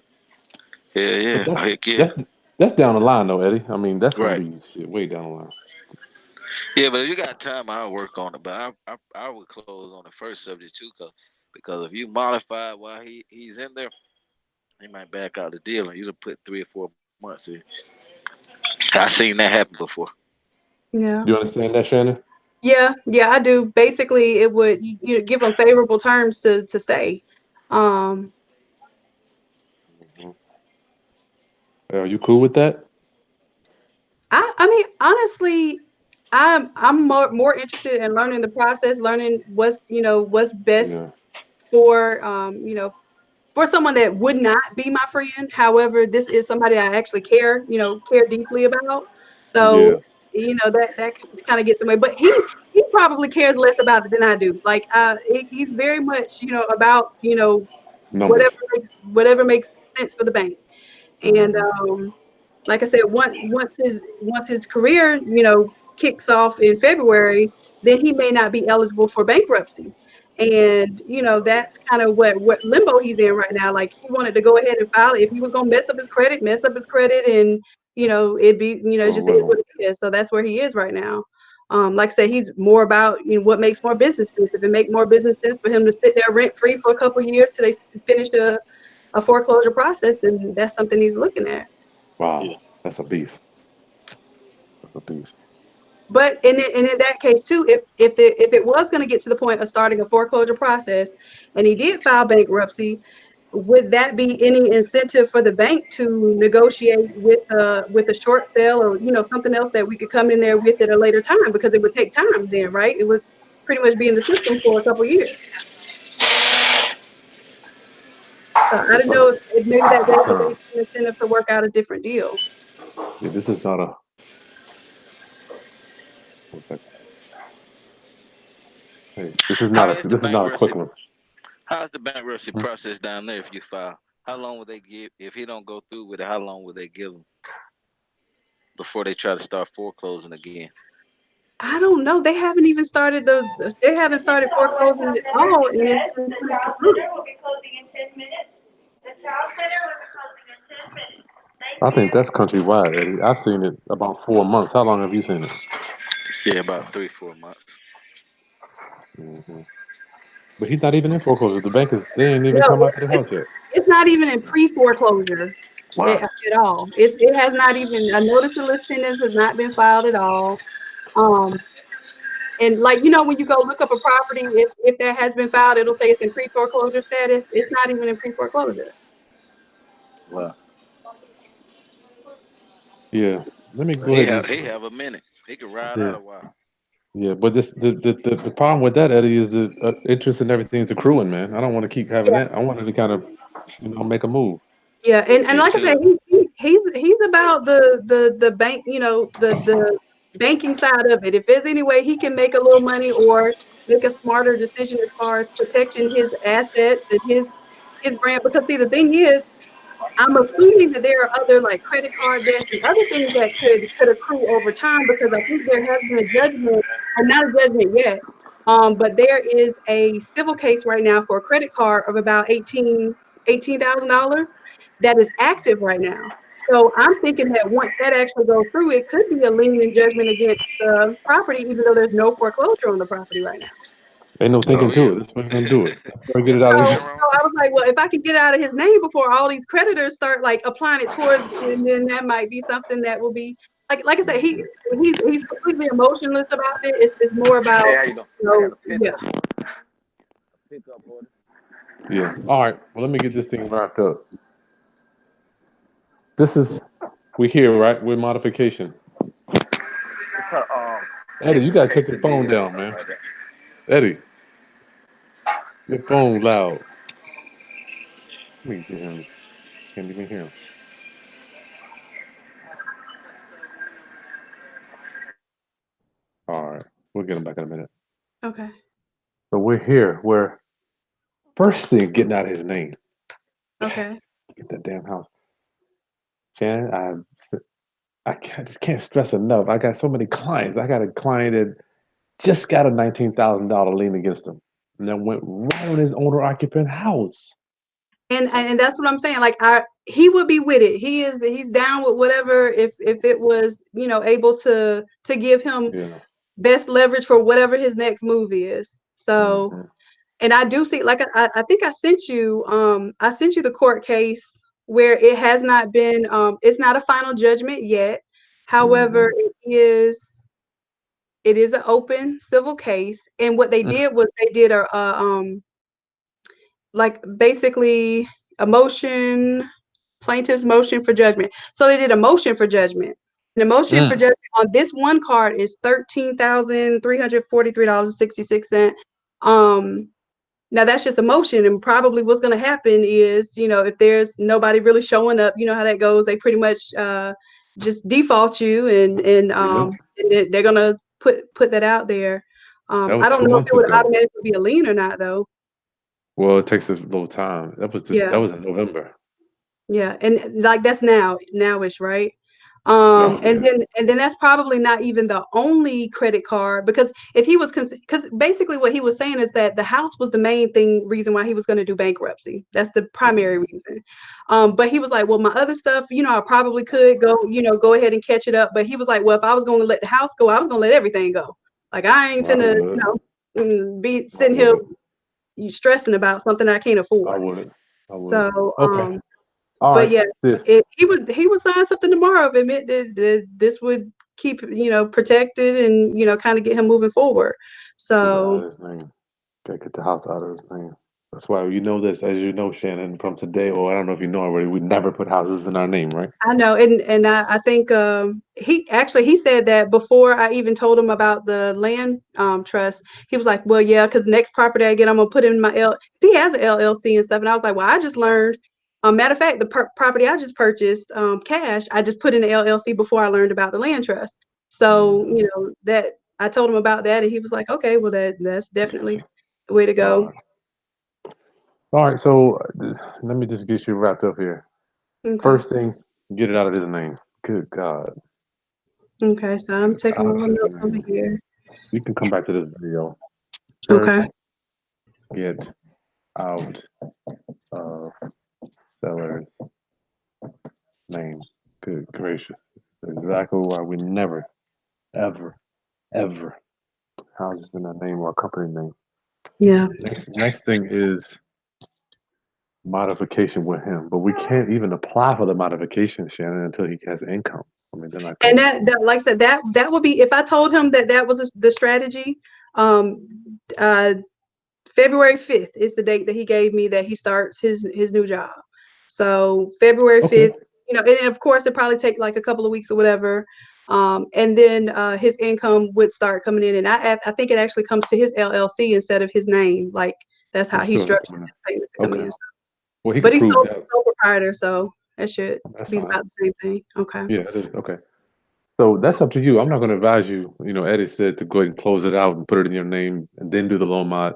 Yeah, But yeah, that's heck yeah, that's that's down the line though, Eddie. I mean, that's gonna right. be shit way down the line. Yeah, but if you got time, I'll work on it. But I would close on the first subject too, because if you modify while he's in there, he might back out the deal, and you have put 3 or 4 months in. I seen that happen before. Yeah. You understand that, Shannon? Yeah, I do. Basically, it would give them favorable terms to stay. Um, Hmm. Are you cool with that? I mean, honestly, I'm more interested in learning the process, learning what's best Yeah. for for someone that would not be my friend. However, this is somebody I actually care deeply about. So, Yeah. that kind of gets away. But he probably cares less about it than I do. Like, he's very much, about, whatever Numbers. whatever makes sense for the bank. And Hmm. like I said, once his career, kicks off in February, then he may not be eligible for bankruptcy. And that's kind of what limbo he's in right now. Like, he wanted to go ahead and file it. If he was gonna mess up his credit, and it'd be, it Gonna just is ruin what them. it is. So that's where he is right now. Like I said, he's more about what makes more business sense. If it make more business sense for him to sit there rent free for a couple of years till they finish a foreclosure process, then that's something he's looking at. Wow, that's a beast. That's a beast. But in that case too, if it was going to get to the point of starting a foreclosure process, and he did file bankruptcy, would that be any incentive for the bank to negotiate with a short sale, or something else that we could come in there with at a later time, because it would take time then, right? It would pretty much be in the system for a couple of years. So I don't know if maybe that gave the Time. bank an incentive to work out a different deal. Yeah, this is not a. One second. Hey, this is not How a. is the This is not a bankruptcy? quick one. How's the bankruptcy Hmm? process down there if you file? How long would they give if he don't go through with it? How long would they give him before they try to start foreclosing again? I don't know. They haven't started foreclosing at all, and it's been 26 months. I think that's countrywide, Eddie. I've seen it about 4 months. How long have you seen it? Yeah, about 3 4 months. Hmm. But he's not even in foreclosure. The bank is. They ain't even No, come after the it's house yet. it's not even in pre-foreclosure Wow. at all. It has not even a notice of list pendants has not been filed at all. Um, and like when you go look up a property, if that has been filed, it'll say it's in pre-foreclosure status. It's not even in pre-foreclosure. Well, Yeah. Let me but go ahead and. he have a minute. He could ride out Yeah. a while. Yeah, but the problem with that, Eddie, is the interest and everything's accruing, man. I don't want to keep having Yeah, that. I wanted to kind of, make a move. yeah, and Me like I said, too. he's about the bank, the banking side of it. If there's any way he can make a little money or make a smarter decision as far as protecting his assets and his brand, because see, the thing is, I'm assuming that there are other, like, credit card debts and other things that could accrue over time, because I think there has been a judgment, or not a judgment yet, but there is a civil case right now for a credit card of about $18,000 that is active right now. So I'm thinking that once that actually goes through, it could be a lien and judgment against the property, even though there's no foreclosure on the property right now. Ain't no Oh thinking to yeah, it. That's why we're gonna do it. That's why we get it that's out of ain't So, his. nothing so wrong. I was like, well, if I could get out of his name before all these creditors start, like, applying it towards me, and then that might be something that will be like I said, Mhm. he's completely emotionless about it. It's more about, Hey, how you doing? I got a yeah. pickup order. Yeah. All right. Well, let me get this thing wrapped up. This is we here, right? With modification. It's a Eddie, you gotta take your phone quesadilla or down, something man. like that. Eddie, your phone loud. Let me get him. Can't even hear him. All right. We'll get him back in a minute. Okay. So we're here. We're first thing getting out of his name. Okay. Get that damn house. Shannon, just can't stress enough. I got so many clients. I got a client that just got a $19,000 lien against him, and that went right on his owner occupant house. And that's what I'm saying. Like, he would be with it. He's down with whatever, if it was, able to give him Yeah. best leverage for whatever his next move is. So, Hmm. and I do see, like, I think I sent you the court case where it has not been, it's not a final judgment yet. However, Hmm. it is. It is an open civil case, and what they Mm, did was they did like basically a motion, plaintiff's motion for judgment. So they did a motion for judgment. And the motion for mm. judgment on this one card is $13,343.66. Um, Now that's just a motion, and probably what's going to happen is, if there's nobody really showing up, you know how that goes. They pretty much just default you, Yep. and they're going to put that out there. That was I don't two know if it months would ago. automatically be a lien or not, though. Well, it takes a little time. That Yeah. was in November. Yeah, and like that's nowish, right? Oh yeah. And then that's probably not even the only credit card, because if he was because basically what he was saying is that the house was the main reason why he was going to do bankruptcy. That's the primary reason. But he was like, well, my other stuff, I probably could go ahead and catch it up. But he was like, well, if I was going to let the house go, I was going to let everything go. Like I ain't Well, I finna, would. be I sitting here would. stressing about something I can't I afford. would. I would. So, Okay. All but right. yeah, This. he would sign something tomorrow if it meant that this would keep protected and kind of get him moving forward. Get it out So of his name. Gotta get the house out of his name. That's why you know this, as you know, Shannon, from today, or I don't know if you know already, we never put houses in our name, right? I know, and I think he said that before I even told him about the land trust. He was like, well, yeah, because next property I get, I'm gonna put in my He has an LLC and stuff, and I was like, well, I just learned. Matter of fact, the property I just purchased, cash, I just put in the LLC before I learned about the land trust. So Mm-hmm. that I told him about that, and he was like, okay, well that's definitely the way to All go. right. All right. So let me just get you wrapped up here. Okay, First thing, get it out of his name. Good God. okay. So I'm Get it taking out my of little his notes over name. here. You can come back to this video. Okay. First, get out of seller's name. Good gracious. Exactly why we never, ever, ever houses in our name or a company name. Yeah. Next thing is modification with him, but we can't even apply for the modification, Shannon, until he has income. I mean, they're not And going. that like I said, that would be, if I told him that was the strategy. Um uh February 5th is the date that he gave me that he starts his new job. So February Okay. 5th, and of course it probably take like a couple of weeks or whatever. And then his income would start coming in, and I think it actually comes to his LLC instead of his name. Like that's how It's he still structured coming his payments to in. come Okay. in. Well, he But could he's prove that. sole proprietor, so that should That's be fine. about the same thing. Okay. Yeah, it is. Okay. So that's up to you. I'm not going to advise you. You know, Eddie said to go ahead and close it out and put it in your name and then do the loan mod.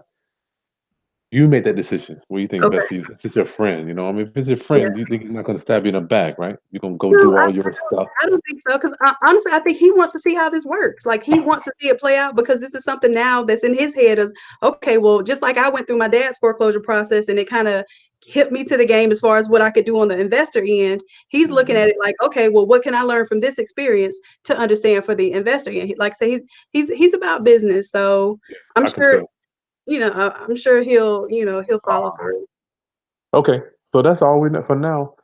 You make that decision. What do you think Okay. best for you? It's just your friend, you know. I mean, if it's your Yeah. friend, you think he's not going to stab you in the back, right? You're going to go No, do all your stuff. I don't think so, because honestly, I think he wants to see how this works. Like he wants to see it play out, because this is something now that's in his head. Is okay. Well, just like I went through my dad's foreclosure process, and it kind of hit me to the game as far as what I could do on the investor end. He's looking Hmm. at it like, okay, well, what can I learn from this experience to understand for the investor end? Like I say, he's about business, so Yeah, I'm I can sure tell. I'm sure he'll follow Uh, through. okay, so that's all we know for now.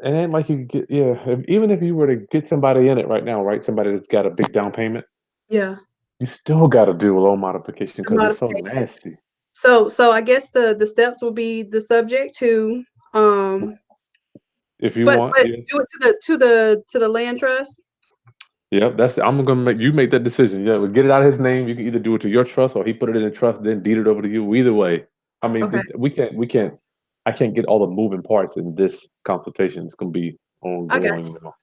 It ain't like you get, yeah. Even if you were to get somebody in it right now, right? Somebody that's got a big down payment, Yeah, you still got to do a loan modification the because it's so modification. nasty. So I guess the steps will be the subject to If you but want, yeah. do it to the land trust. Yeah, that's. I'm gonna make you make that decision. Yeah, we get it out of his name. You can either do it to your trust or he put it in a trust, then deed it over to you. Either way, I mean, Okay, we can't. We can't. I can't get all the moving parts in this consultation. It's gonna be I got ongoing. you. You know.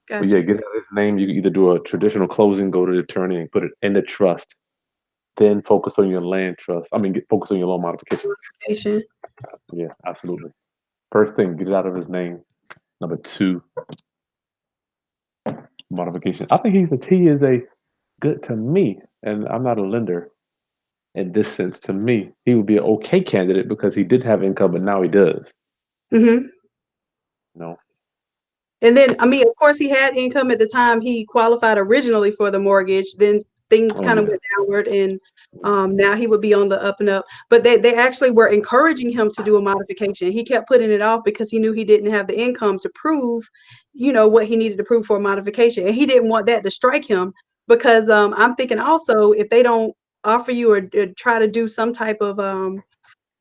But Got yeah, you. get it out of his name. You can either do a traditional closing, go to the attorney, and put it in the trust. Then focus on your land trust. I mean, focus on your loan modification. Patient. Yeah, absolutely. First thing, get it out of his name. Number two, modification. I think he is a good to me, and I'm not a lender in this sense. To me, he would be an okay candidate because he did have income, but now he does. Hmm. No. And then, I mean, of course, he had income at the time he qualified originally for the mortgage. Then things Oh kind of yeah. went downward, and now he would be on the up and up. But they actually were encouraging him to do a modification. He kept putting it off because he knew he didn't have the income to prove, what he needed to prove for a modification, and he didn't want that to strike him. because I'm thinking also if they don't offer you or try to do some type of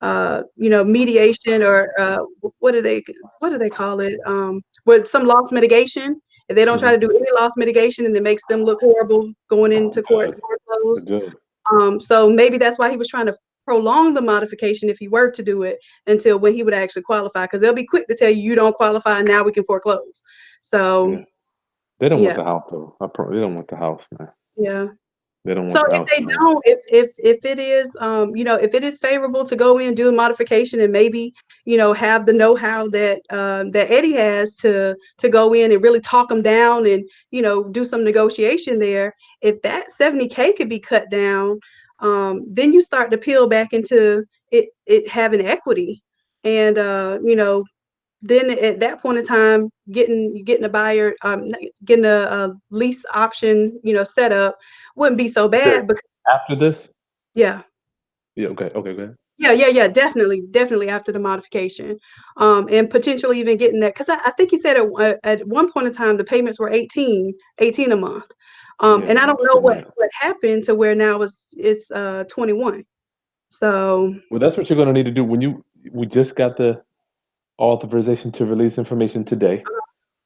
mediation or what do they call it? With some loss mitigation. If they don't try Hmm. to do any loss mitigation and it makes them look horrible going into court Good. and foreclose. Good. So maybe that's why he was trying to prolong the modification if he were to do it until when he would actually qualify, because they'll be quick to tell you you don't qualify, now we can foreclose. So Yeah. They don't want yeah, the house though. They don't want the house, man. yeah. They don't So want the if house, they man. don't, if it is, if it is favorable to go in, do a modification, and maybe, have the know-how that Eddie has to go in and really talk them down and, do some negotiation there. If that 70K could be cut down, then you start to peel back into it having equity, and then at that point in time, getting a buyer, getting a lease option, set up wouldn't be so You said bad. Because after this? yeah, Yeah. Okay. Okay. Good. yeah, definitely after the modification, and potentially even getting that, because I think he said at one point in time the payments were 18 a month, Yeah. and I No, don't it's know too what much. happened to where now it's 21. So Well, that's what you're gonna need to do when you. We just got the authorization to release information today.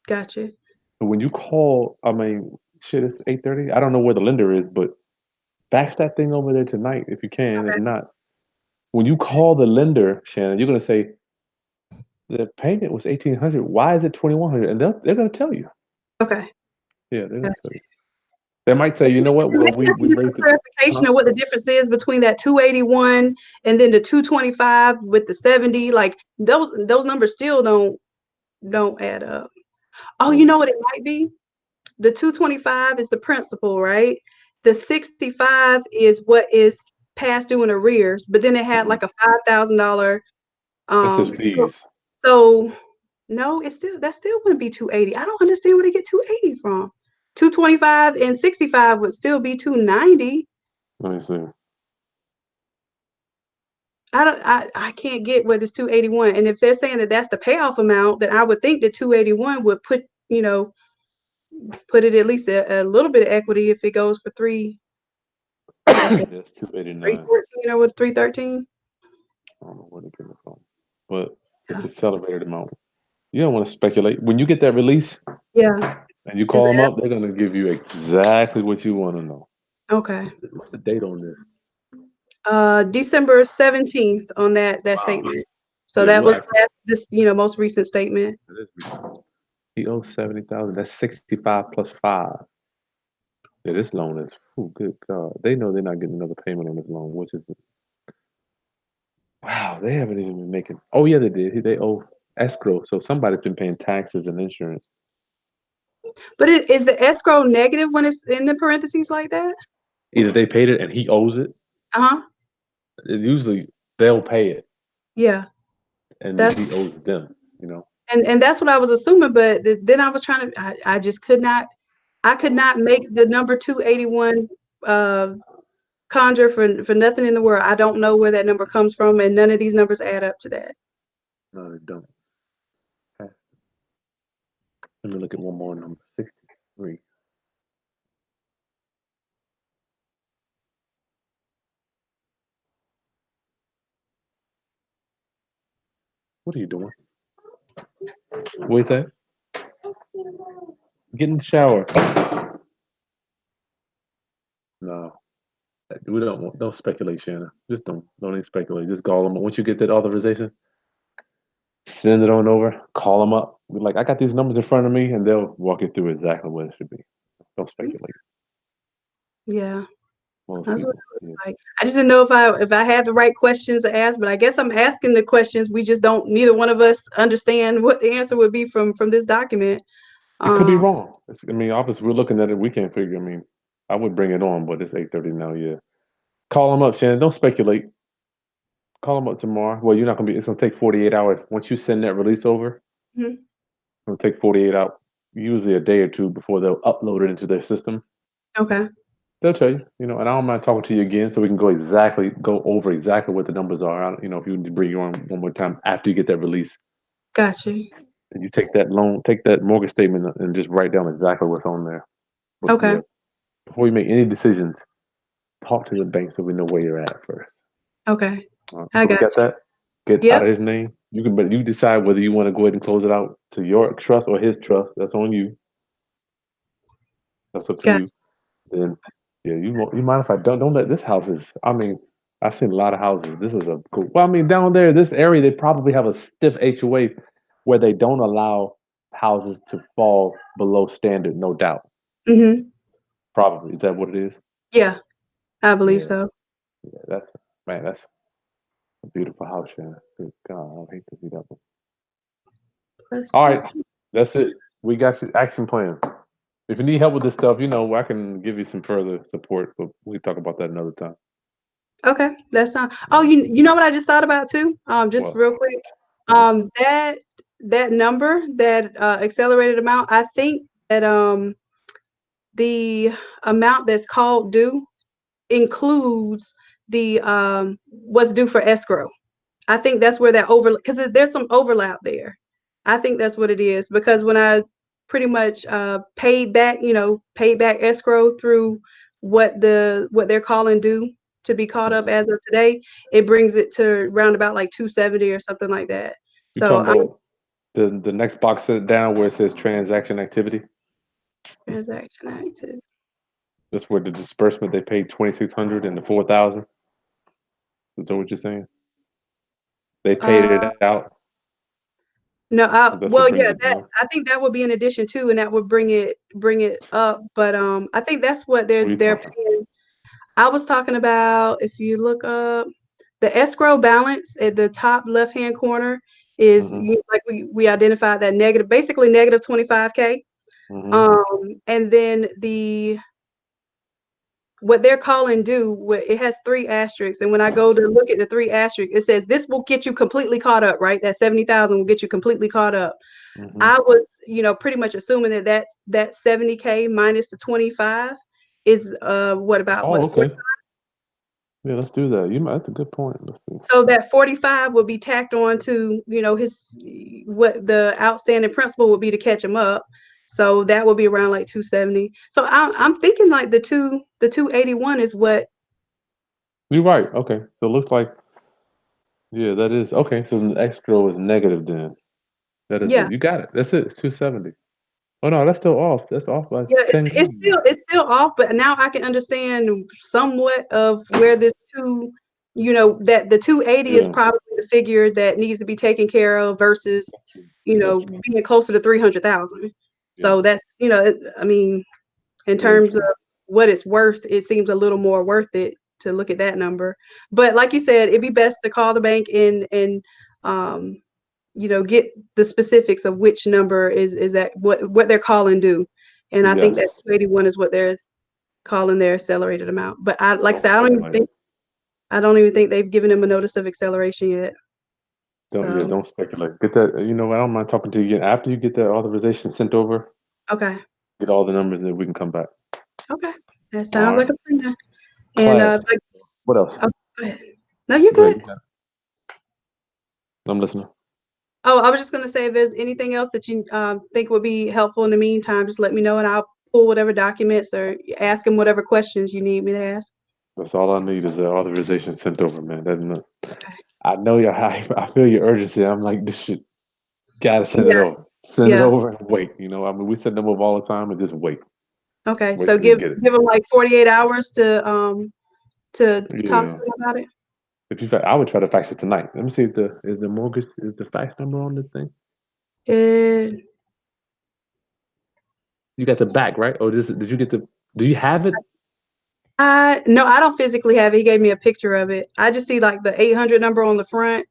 gotcha. So when you call, I mean, shit, it's 8:30. I don't know where the lender is, but fax that thing over there tonight if you can. If Okay, not, when you call the lender, Shannon, you're gonna say the payment was 1,800. Why is it 2,100? And they're gonna tell you. okay. Yeah, they're gonna Gotcha. tell you. They might say, you know what? Well, Maybe I we can get some raised it. clarification Huh? of what the difference is between that 281 and then the 225 with the 70. Like those numbers still don't add up. Oh, Let you me know what it see. might be? The 225 is the principal, right? The 65 is what is past due in arrears, but then it had Mm-mm. like a $5,000 That's just so, fees. so no, it's still that still wouldn't be 280. I don't understand where they get 280 from. 225 and 65 would still be 290. Let me see. I can't get where this 281. And if they're saying that that's the payoff amount, then I would think that 281 would put it at least a little bit of equity if it goes for what's that, That's 289. 314 or what, 313? I don't know where they're getting it from, but it's Yeah. accelerated amount. You don't want to speculate. When you get that release Yeah. and you Is call them that up, they're gonna give you exactly what you want to know. okay? What's the date on this? December 17th on that Wow. statement. So Yeah, that we'll was actually. this, most recent statement. It is recent. He owes 70,000. That's 65 plus five. Yeah, this loan is. Oh, good God! They know they're not getting another payment on this loan, which is wow. They haven't even been making. Oh yeah, they did. They owe escrow, so somebody's been paying taxes and insurance. But is the escrow negative when it's in the parentheses like that? Either they paid it and he owes it. Uh-huh. Usually they'll pay it Yeah. and then That's he owes them. You know. and that's what I was assuming, but then I was trying to I just could not make the number 281 uh conjure for nothing in the world. I don't know where that number comes from, and none of these numbers add up to that. No, they don't. Let me look at one more number. 63. What are you doing? What you say? Get in the shower. No, we don't want. Don't speculate, Shannon. Just don't even speculate. Just call them. Once you get that authorization, send it on over. Call them up. Be like, I got these numbers in front of me, and they'll walk you through exactly what it should be. Don't speculate. Yeah. Most That's what people. it looks Yeah. like. I just didn't know if I had the right questions to ask, but I guess I'm asking the questions. We just don't. Neither one of us understand what the answer would be from this document. It could be Um, wrong. I mean, obviously, we're looking at it. We can't figure. I mean, I would bring it on, but it's 8:30 now. Yeah. Call them up, Shannon. Don't speculate. Call them up tomorrow. Well, you're not gonna be. It's gonna take 48 hours. Once you send that release over, mhm. it's gonna take 48 out. Usually a day or two before they'll upload it into their system. Okay, They'll tell you, and I don't mind talking to you again so we can go over exactly what the numbers are. If you need to bring you on one more time after you get that release, got you. and you take that mortgage statement and just write down exactly what's on there. But Okay, yeah, before you make any decisions, talk to the bank so we know where you're at first. Okay. I So we got got you. that. Get out Yep. of his name. You can, but you decide whether you want to go ahead and close it out to your trust or his trust. That's on you. That's up to Got you. Then, yeah, you mind if I don't let this house is. I mean, I've seen a lot of houses. This is a cool. Well, I mean, down there, this area, they probably have a stiff HOA where they don't allow houses to fall below standard. No doubt. Mm-hmm. Probably is that what it is? Yeah, I believe Yeah, so. yeah. That's man. That's a beautiful house, Shannon. Good God, I hate to see that one. Plus All two. right, that's it. We got your action plan. If you need help with this stuff, I can give you some further support, but we talk about that another time. Okay, that's fine. Oh, Yeah. you know what I just thought about too? Just Well, real quick. uh, That number, that accelerated amount, I think that the amount that's called due includes the what's due for escrow. I think that's where that because there's some overlap there. I think that's what it is because when I pretty much paid back escrow through what they're calling due to be caught up mhm. as of today, it brings it to round about like 270 or something like that. You So talking I'm about the next box down where it says transaction activity? transaction active. That's where the disbursement they paid 2,600 and the 4,000. Is that what you're saying? They paid it Uh, out. no, That's what well, brings it yeah, down. I think that would be in addition too, and that would bring it up. But I think that's what What are you they're talking? paying. I was talking about if you look up the escrow balance at the top left-hand corner is Mm-hmm. like we identified that negative, basically negative 25K. Mm-hmm. And then what they're calling due, it has three asterisks. And when I go to look at the three asterisks, it says this will get you completely caught up, right? That 70,000 will get you completely caught up. Mm-hmm. I was, pretty much assuming that 70K minus the 25 is what about Oh, what okay. Yeah, let's do that. That's a good point. Let's see. so that 45 would be tacked on to, his what the outstanding principal would be to catch him up. So that would be around like 270. So I'm thinking like the 281 is what. You're right. Okay. So it looks like, yeah, that is okay. So the extra is negative then. That is Yeah. it. You got it. That's it. It's 270. Oh no, that's still off. That's off by Yeah, 10 grand. it's still off, but now I can understand somewhat of where this that the 280 is Yeah. probably the figure that needs to be taken care of versus, Gotcha. being closer to 300,000. Yeah. So that's, I mean, in Very terms of true. what it's worth, it seems a little more worth it to look at that number. But like you said, it'd be best to call the bank and um, get the specifics of which number is that what they're calling due. And I think that Yes. 281 is what they're calling their accelerated amount. But like I Don't said, speculate. I don't even think they've given him a notice of acceleration yet. So Don't speculate. Get that. You know, I don't mind talking to you again after you get that authorization sent over. okay, Get all the numbers, and we can come back. okay, that All sounds right. like a plan. And Class. What else? oh, go ahead. No, you're Go ahead. good. You got it. I'm listening. Oh, I was just gonna say if there's anything else that you think would be helpful in the meantime, just let me know and I'll pull whatever documents or ask him whatever questions you need me to ask. That's all I need is the authorization sent over, man. That's not, Okay. I know you. I feel your urgency. I'm like, this shit. Gotta send it Yeah, over. Send it yeah. over and wait. I mean, we send them over all the time and just wait. Okay. Wait So till we get it. give them like 48 hours to talk to Yeah. them about it. If you, I would try to fax it tonight. Let me see if the mortgage is the fax number on this thing. Uh, You got the back right? Or did you get the? Do you have it? I no, I don't physically have it. He gave me a picture of it. I just see like the 800 number on the front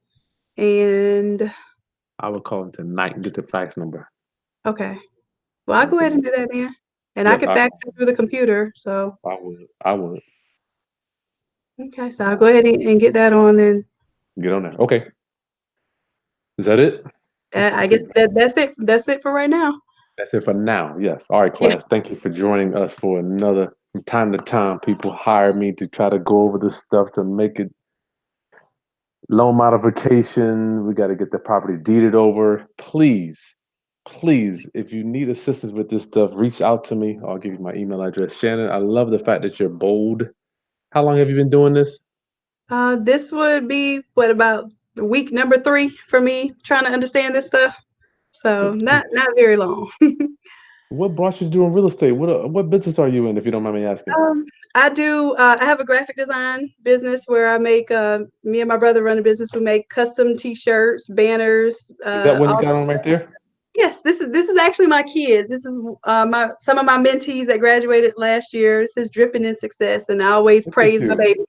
and I would call him tonight and get the fax number. okay. Well, I'll go ahead and do that then. And I Yes, can fax it through the computer. So I would. I would okay, so I'll go ahead and get that on and get on there. Okay, is that it? I guess that's it for right now. That's it for now. Yes. All right, Yeah. class. Thank you for joining us for another. From time to time, people hire me to try to go over this stuff to make it loan modification. We got to get the property deeded over. Please please, if you need assistance with this stuff, reach out to me. I'll give you my email address. Shannon, I love the fact that you're bold. How long have you been doing this? This would be what about week number 3 for me trying to understand this stuff. So not very long. What brought you to doing real estate? What business are you in, if you don't mind me asking? I do. I have a graphic design business where I make. Me and my brother run a business. We make custom T-shirts, banners. Is that what you got on right there? Yes, this is actually my kids. This is my some of my mentees that graduated last year. This is dripping in success, and I always Look at praise my you. babies.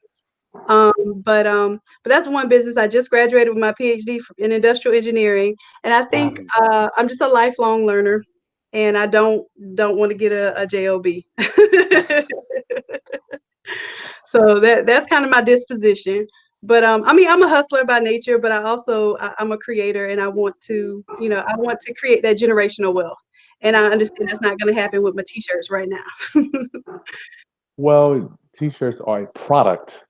But that's one business. I just graduated with my PhD in industrial engineering, and I think Wow. I'm just a lifelong learner, and I don't want to get a job. So that's kind of my disposition. But I mean, I'm a hustler by nature, but I'm a creator, and I want to, I want to create that generational wealth. And I understand that's not going to happen with my t-shirts right now. Well, t-shirts are a product.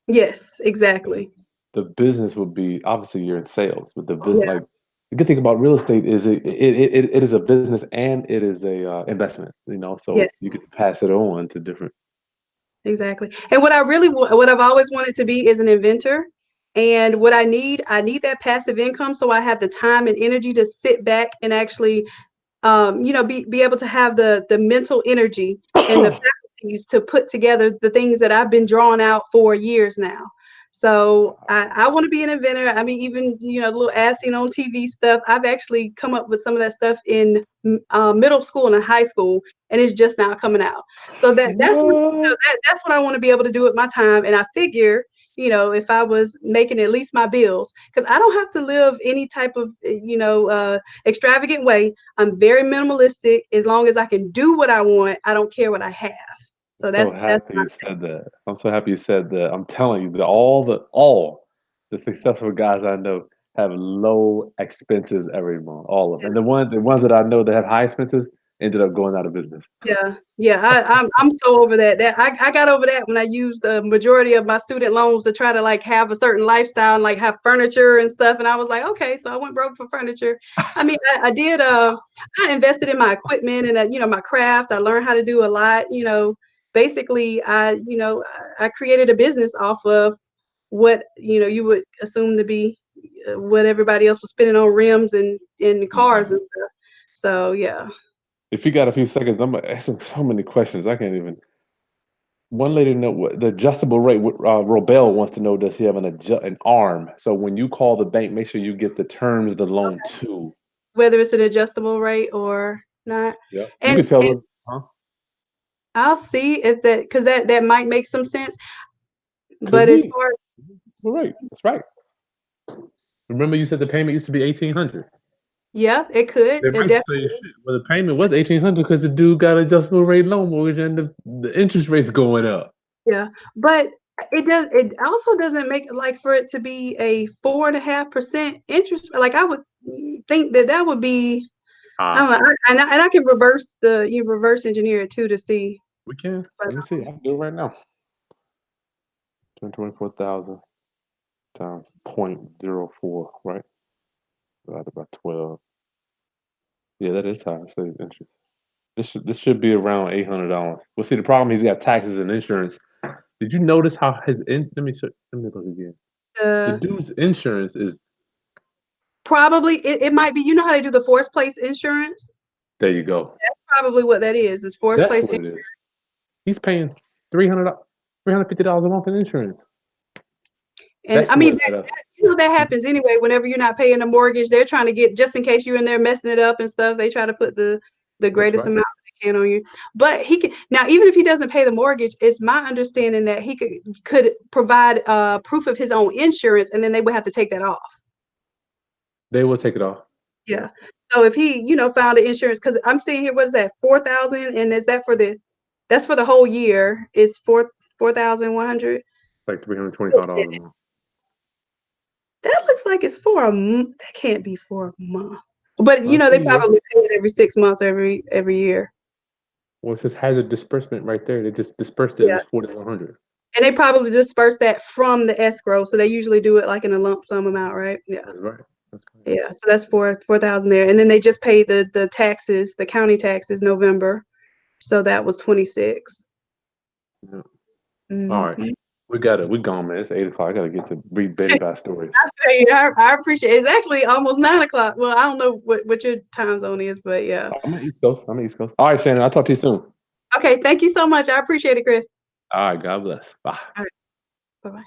Yes, exactly. The business would be obviously you're in sales, but the business, Yeah, like the good thing about real estate is it is a business and it is a investment. yes, So you could pass it on to different. exactly. And what I've always wanted to be is an inventor. And what I need that passive income so I have the time and energy to sit back and actually be able to have the mental energy and the faculties to put together the things that I've been drawing out for years now. So I want to be an inventor. I mean, even the little as seen on TV stuff. I've actually come up with some of that stuff in middle school and in high school, and it's just now coming out. So What? that's what I want to be able to do with my time. And I figure, if I was making at least my bills, because I don't have to live any type of extravagant way. I'm very minimalistic. As long as I can do what I want, I don't care what I have. I'm So so that's happy my you said that. I'm so happy you said that. I'm telling you that all the successful guys I know have low expenses every month. All of them. And the ones that I know that have high expenses ended up going out of business. yeah. I'm so over that. I got over that when I used the majority of my student loans to try to like have a certain lifestyle and like have furniture and stuff. And I was like, okay, so I went broke for furniture. I mean, I did. I invested in my equipment and my craft. I learned how to do a lot. Basically, I created a business off of what you would assume to be what everybody else was spending on rims and cars and stuff. So yeah. If you got a few seconds, I'm asking so many questions. I can't even. One lady know what the adjustable rate. Robel wants to know, does he have an arm? So when you call the bank, make sure you get the terms of the loan too. Whether it's an adjustable rate or not. Yeah, you And can tell her. Huh? I'll see if because that might make some sense. Could But as be. far All right, that's right. Remember, you said the payment used to be 1,800. yeah, it could. They It might say definitely shit. Well, the payment was 1,800 because the dude got adjustable rate loan mortgage and the interest rate's going up. yeah. But it also doesn't make it like for it to be a 4.5% interest. Like I would think that would be I Ah, don't know. And I can reverse engineer it too to see. we can. But Let me see. I can do it right now. 224,000 times 0.04, right? Divided by 12. Yeah, that is high. Save interest. This should be around $800. Well, see, the problem he's got taxes and insurance. Did you notice how let me look again. The uh, dude's insurance is probably it might be. You know how they do the force place insurance? there. You go. Probably what that is force That's place. what it is. He's paying 300 $350 a month in insurance. And That's I mean, what that. that happens anyway. Whenever you're not paying a mortgage, they're trying to get just in case you're in there messing it up and stuff. They try to put the That's greatest right. amount they can on you. But he can now, even if he doesn't pay the mortgage, it's my understanding that he could provide proof of his own insurance, and then they would have to take that off. They will take it off. Yeah, Yeah. So if he, found the insurance, because I'm seeing here, what is that, 4,000, and is that that's for the whole year? Is 4,100? it's like $325 a month. That looks like it's for a month. That can't be for a month. But Well, that's a they year. probably pay it every 6 months, every year. Well, it says hazard disbursement right there. They just dispersed it. It Yeah, was 4,100. and they probably disperse that from the escrow, so they usually do it like in a lump sum amount, right? Yeah. That's right. Yeah, so that's 4,000 there, and then they just paid the taxes, the county taxes, November, so that was 26. Yeah. All right. Mhm. We gone, man. It's 8 o'clock. I gotta get to read Betty Bye stories. I appreciate it. It's actually almost 9 o'clock. Well, I don't know what your time zone is, but yeah. I'm on East Coast. All right, Shannon. I'll talk to you soon. Okay, thank you so much. I appreciate it, Chris. All right. God bless. Bye. All right, bye-bye.